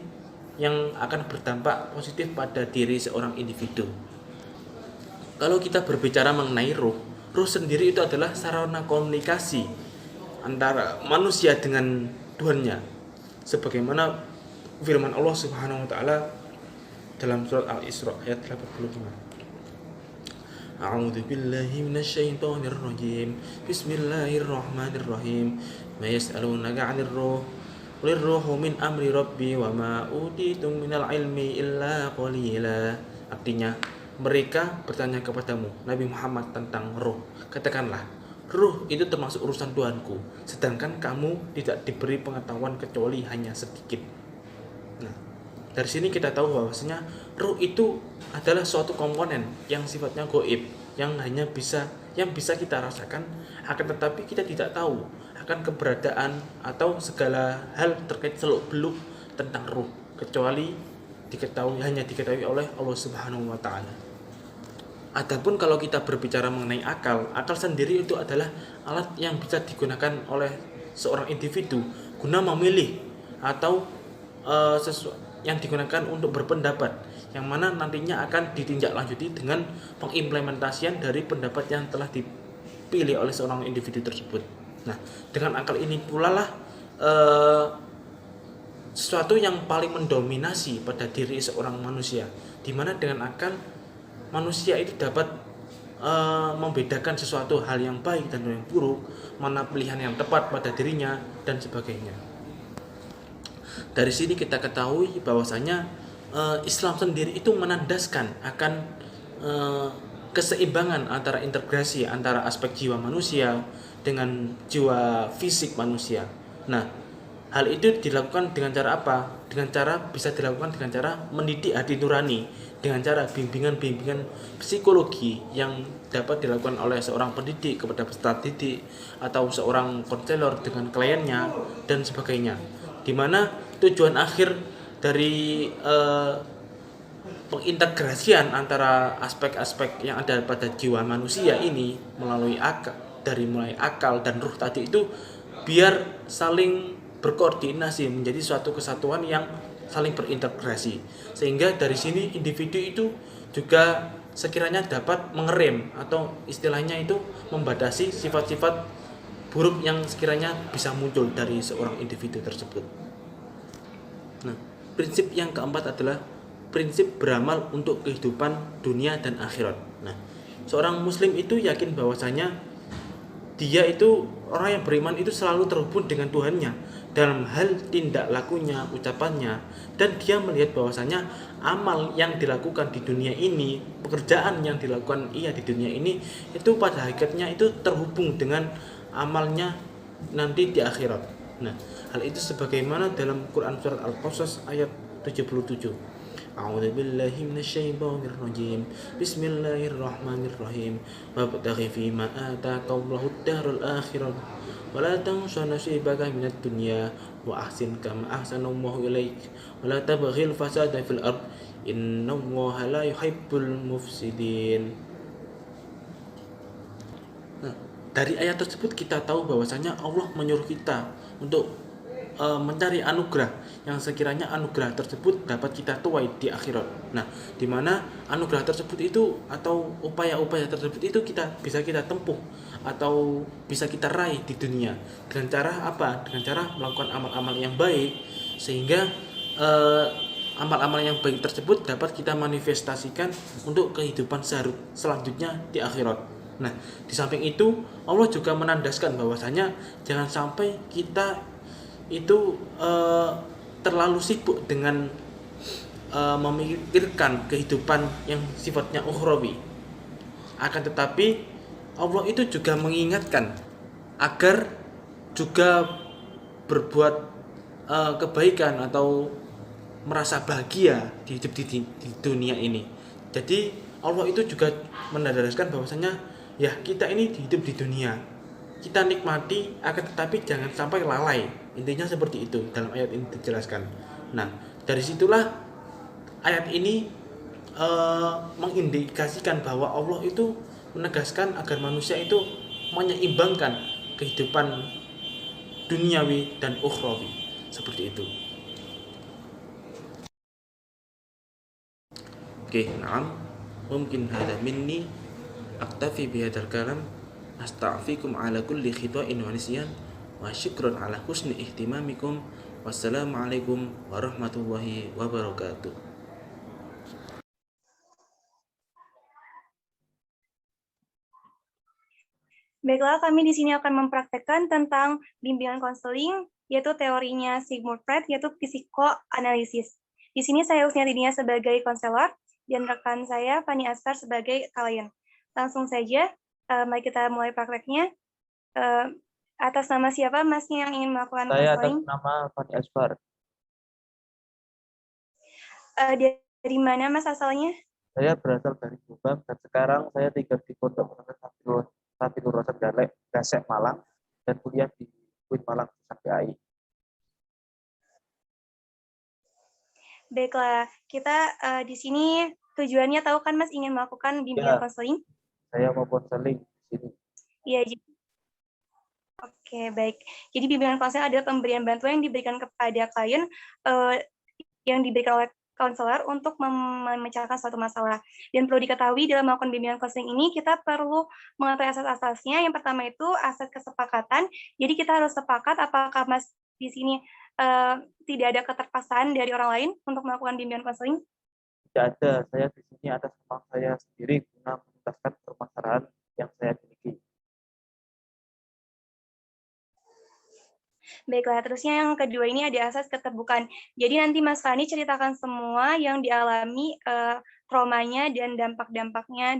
yang akan berdampak positif pada diri seorang individu. Kalau kita berbicara mengenai ruh sendiri itu adalah sarana komunikasi antara manusia dengan Tuhannya, sebagaimana firman Allah Subhanahu wa taala dalam surat Al-Isra ayat 85. A'udzu billahi minasyaitonir rajim. Bismillahirrahmanirrahim. Ma yas'alunaka 'anir ruh qul ruhu min amri rabbi wa ma utitum minal ilmi illa qalila. Artinya, mereka bertanya kepadamu Nabi Muhammad tentang ruh. Katakanlah, ruh itu termasuk urusan Tuhanku, sedangkan kamu tidak diberi pengetahuan kecuali hanya sedikit. Nah, dari sini kita tahu bahwasanya ruh itu adalah suatu komponen yang sifatnya gaib, yang bisa kita rasakan, akan tetapi kita tidak tahu akan keberadaan atau segala hal terkait seluk-beluk tentang ruh, kecuali hanya diketahui oleh Allah Subhanahu wa taala. Adapun kalau kita berbicara mengenai akal sendiri itu adalah alat yang bisa digunakan oleh seorang individu guna memilih atau yang digunakan untuk berpendapat, yang mana nantinya akan ditindaklanjuti dengan pengimplementasian dari pendapat yang telah dipilih oleh seorang individu tersebut. Nah, dengan akal ini pula lah sesuatu yang paling mendominasi pada diri seorang manusia, di mana dengan akal manusia itu dapat membedakan sesuatu hal yang baik dan yang buruk, mana pilihan yang tepat pada dirinya dan sebagainya. Dari sini kita ketahui bahwasanya Islam sendiri itu menandaskan akan keseimbangan antara integrasi antara aspek jiwa manusia dengan jiwa fisik manusia. Nah, hal itu dilakukan dengan cara apa? Bisa dilakukan dengan cara mendidik hati nurani, dengan cara bimbingan psikologi yang dapat dilakukan oleh seorang pendidik kepada peserta didik atau seorang konselor dengan kliennya dan sebagainya. Di mana tujuan akhir dari pengintegrasian antara aspek-aspek yang ada pada jiwa manusia ini mulai akal dan ruh tadi itu biar saling berkoordinasi menjadi suatu kesatuan yang saling berintegrasi, sehingga dari sini individu itu juga sekiranya dapat mengerem atau istilahnya itu membatasi sifat-sifat buruk yang sekiranya bisa muncul dari seorang individu tersebut. Nah, prinsip yang keempat adalah prinsip beramal untuk kehidupan dunia dan akhirat. Nah, seorang muslim itu yakin bahwasanya dia itu orang yang beriman itu selalu terhubung dengan Tuhannya dalam hal tindak lakunya, ucapannya, dan dia melihat bahwasanya amal yang dilakukan di dunia ini, pekerjaan yang dilakukan ia di dunia ini itu pada hakikatnya itu terhubung dengan amalnya nanti di akhirat. Nah, hal itu sebagaimana dalam Quran surat Al-Qasas ayat 77. A'udzu billahi minasyaitonir rajim. Bismillahirrahmanirrahim. Wabtaghi fima ataqallahu ad-darul akhirah wa la tansa nasibaka minad dunya wa ahsin kama ahsanallahu ilaik wa la tabghil fasada fil ard innallaha la yuhibbul mufsidin. Nah, dari ayat tersebut kita tahu bahwasanya Allah menyuruh kita untuk mencari anugerah yang sekiranya anugerah tersebut dapat kita tuai di akhirat. Nah, di mana anugerah tersebut itu atau upaya-upaya tersebut itu kita tempuh atau bisa kita raih di dunia dengan cara apa? Dengan cara melakukan amal-amal yang baik sehingga eh, amal-amal yang baik tersebut dapat kita manifestasikan untuk kehidupan selanjutnya di akhirat. Nah, di samping itu Allah juga menandaskan bahwasanya jangan sampai kita itu terlalu sibuk dengan memikirkan kehidupan yang sifatnya ukhrawi. Akan tetapi Allah itu juga mengingatkan agar juga berbuat kebaikan atau merasa bahagia di hidup di dunia ini. Jadi Allah itu juga menandakan bahwasanya ya kita ini hidup di dunia, kita nikmati akan tetapi jangan sampai lalai. Intinya seperti itu dalam ayat ini dijelaskan. Nah, dari situlah ayat ini mengindikasikan bahwa Allah itu menegaskan agar manusia itu menyeimbangkan kehidupan duniawi dan ukhrawi. Seperti itu. Oke, na'am. Mungkin hada minni aktafi bihadzal kalam. Astaghfirukum ala kulli khita'in wa nisyan wa syukran ala husni ihtimamikum. Wassalamualaikum warahmatullahi wabarakatuh. Baiklah, kami di sini akan mempraktekkan tentang bimbingan konseling, yaitu teorinya Sigmund Freud, yaitu psikoanalisis. Di sini saya Husnia Dinia sebagai konselor, dan rekan saya Fani Asfar sebagai klien. Langsung saja, mari kita mulai prakteknya. Atas nama siapa masnya yang ingin melakukan Saya konseling? atas nama Fani Asfar. Dari mana mas asalnya? Saya berasal dari Jombang dan sekarang saya tinggal di Pondok Pesantren Sabilur Rasyad Gasek Malang dan kuliah di UIN Malang PAI. Baiklah, kita di sini tujuannya tahu kan mas ingin melakukan bimbingan konseling? Saya mau konseling di sini. Iya. Oke, baik. Jadi bimbingan konseling adalah pemberian bantuan yang diberikan kepada klien yang diberikan oleh konselor untuk memecahkan suatu masalah. Dan perlu diketahui dalam melakukan bimbingan konseling ini kita perlu mengetahui asas-asasnya. Yang pertama itu asas kesepakatan. Jadi kita harus sepakat apakah mas di sini tidak ada keterpaksaan dari orang lain untuk melakukan bimbingan konseling? Tidak ada. Saya di sini atas nama saya sendiri guna menuntaskan permasalahan yang saya miliki. Baiklah, terusnya yang kedua ini ada asas keterbukaan. Jadi nanti Mas Fani ceritakan semua yang dialami traumanya dan dampak-dampaknya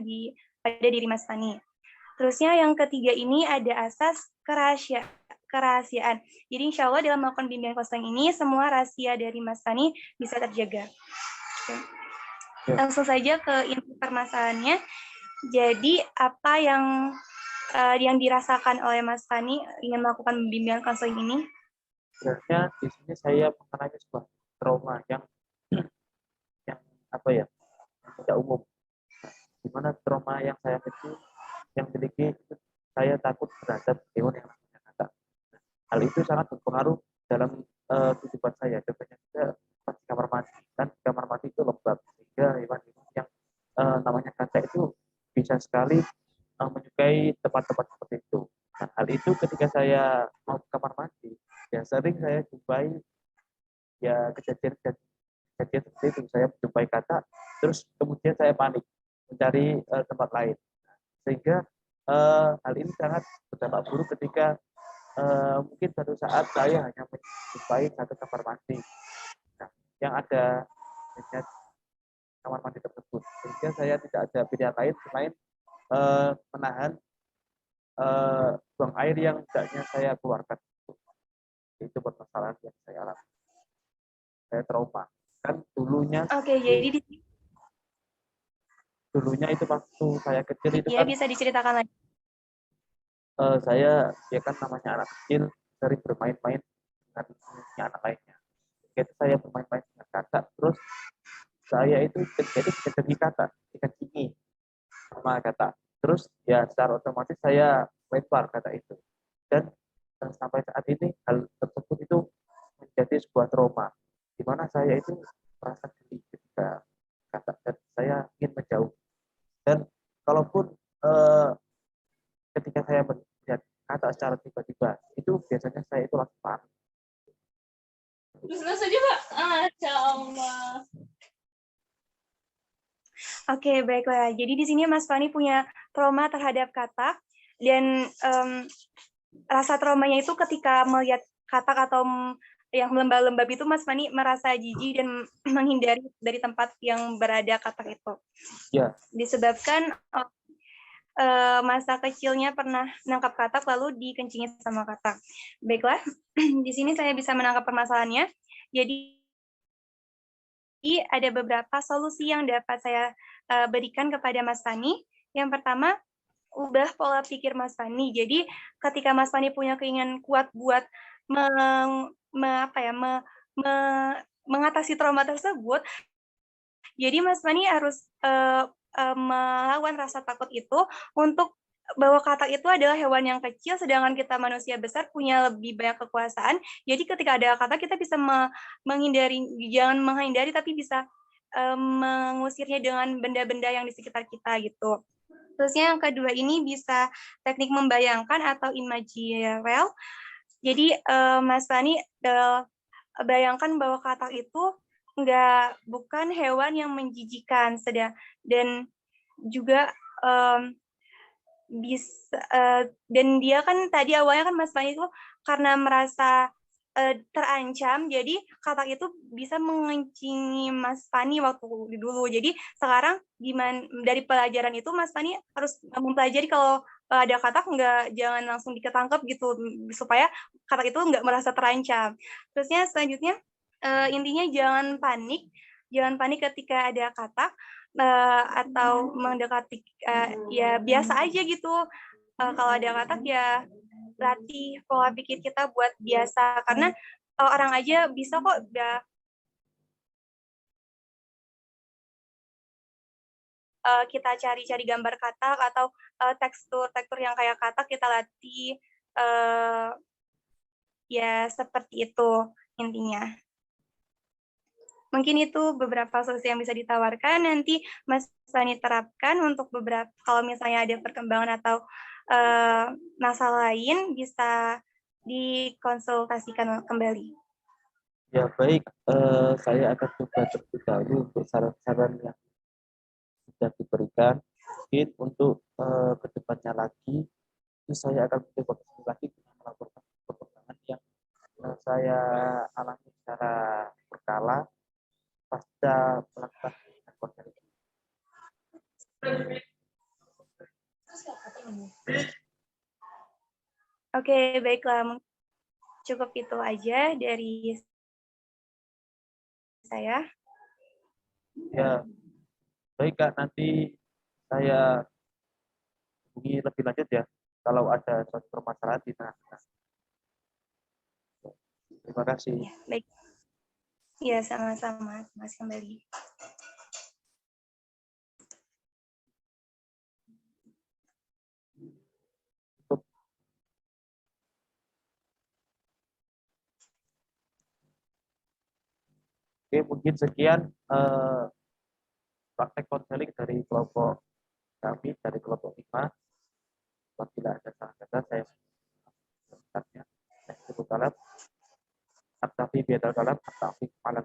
pada diri Mas Fani. Terusnya yang ketiga ini ada asas kerahasiaan. Jadi insya Allah dalam melakukan bimbingan konseling ini semua rahasia dari Mas Fani bisa terjaga. Langsung saja ke inti permasalahannya. Jadi apa yang dirasakan oleh Mas Fani ingin melakukan bimbingan konseling ini? Sebenarnya di sini saya mengalami sebuah trauma yang apa ya, yang tidak umum. Di mana trauma yang saya miliki saya takut terhadap hewan yang namanya naga. Hal itu sangat berpengaruh dalam kehidupan saya. Contohnya juga pas di kamar mandi, kan di kamar mandi itu lembab sehingga hewan-hewan yang namanya katak itu bisa sekali menyukai tempat-tempat seperti itu. Nah, hal itu ketika saya mau ke kamar mandi, ya sering saya jumpai ya kejadian seperti itu. Saya menjumpai katak, terus kemudian saya panik mencari tempat lain. Sehingga hal ini sangat berdampak buruk ketika mungkin suatu saat saya hanya menjumpai satu kamar mandi yang ada kamar mandi tersebut, sehingga saya tidak ada pilihan lain selain menahan buang air yang hendaknya saya keluarkan. Itu permasalahan yang saya alami. Saya trauma. Kan Oke, jadi dulunya itu waktu saya kecil itu ya kan bisa diceritakan lagi. saya ya kan namanya anak kecil sering bermain-main dengan anak lainnya. Itu saya bermain-main dengan kakak, terus saya itu jadi kecengi kakak, dikencingi sama kakak. Terus ya secara otomatis saya lempar kata itu. Dan sampai saat ini hal tersebut itu menjadi sebuah trauma, di mana saya itu merasa geli ketika kakak dan saya ingin menjauh. Dan kalaupun ketika saya melihat kakak secara tiba-tiba, itu biasanya saya itu langsung panik. Terus aja Pak. Allah. Oke, baiklah. Jadi di sini Mas Fani punya trauma terhadap katak dan rasa traumanya itu ketika melihat katak atau yang lembab-lembab itu Mas Fani merasa jijik dan menghindari dari tempat yang berada katak itu. Ya. Disebabkan masa kecilnya pernah menangkap katak lalu dikencingi sama katak. Baiklah, di sini saya bisa menangkap permasalahannya. Jadi ada beberapa solusi yang dapat saya berikan kepada Mas Fani. Yang pertama, ubah pola pikir Mas Fani. Jadi ketika Mas Fani punya keinginan kuat buat mengatasi trauma tersebut, jadi Mas Fani harus melawan rasa takut itu untuk bahwa katak itu adalah hewan yang kecil, sedangkan kita manusia besar punya lebih banyak kekuasaan. Jadi ketika ada katak kita bisa menghindari, jangan menghindari, tapi bisa mengusirnya dengan benda-benda yang di sekitar kita gitu. Terusnya yang kedua ini bisa teknik membayangkan atau imaginal. Jadi Mas Fani bayangkan bahwa katak itu bukan hewan yang menjijikan, dan juga bisa dan dia kan tadi awalnya kan Mas Fani itu karena merasa terancam, jadi katak itu bisa mengencingi Mas Fani waktu dulu. Jadi sekarang dari pelajaran itu Mas Fani harus mempelajari kalau ada katak jangan langsung diketangkep gitu, supaya katak itu nggak merasa terancam. Terusnya selanjutnya intinya jangan panik ketika ada katak atau mendekati, ya biasa aja gitu. Kalau ada katak ya latih pola pikir kita buat biasa, karena orang aja bisa kok kita cari-cari gambar katak atau tekstur yang kayak katak kita latih, ya seperti itu intinya. Mungkin itu beberapa solusi yang bisa ditawarkan, nanti Mas Fani terapkan untuk beberapa, kalau misalnya ada perkembangan atau masalah lain bisa dikonsultasikan kembali. Ya baik, saya akan coba terlebih dahulu untuk saran-saran yang sudah diberikan. Mungkin untuk kedepannya lagi, itu saya akan mencoba lagi dengan melaporkan perkembangan yang saya alami secara berkala pasca melakukan konser ini. Oke, baiklah. Cukup itu aja dari saya. Ya, baik Kak, nanti saya hubungi lebih lanjut ya kalau ada suatu permasalahan di tengah-tengah. Terima kasih. Ya, baik. Ya, sama-sama. Mas kembali. Oke, mungkin sekian praktek konseling dari kelompok kami, dari kelompok 5. Apabila ada salah kata, saya mengucapkannya. Saya cukup dalam. At-tafi biadal dalam, at-tafi malam.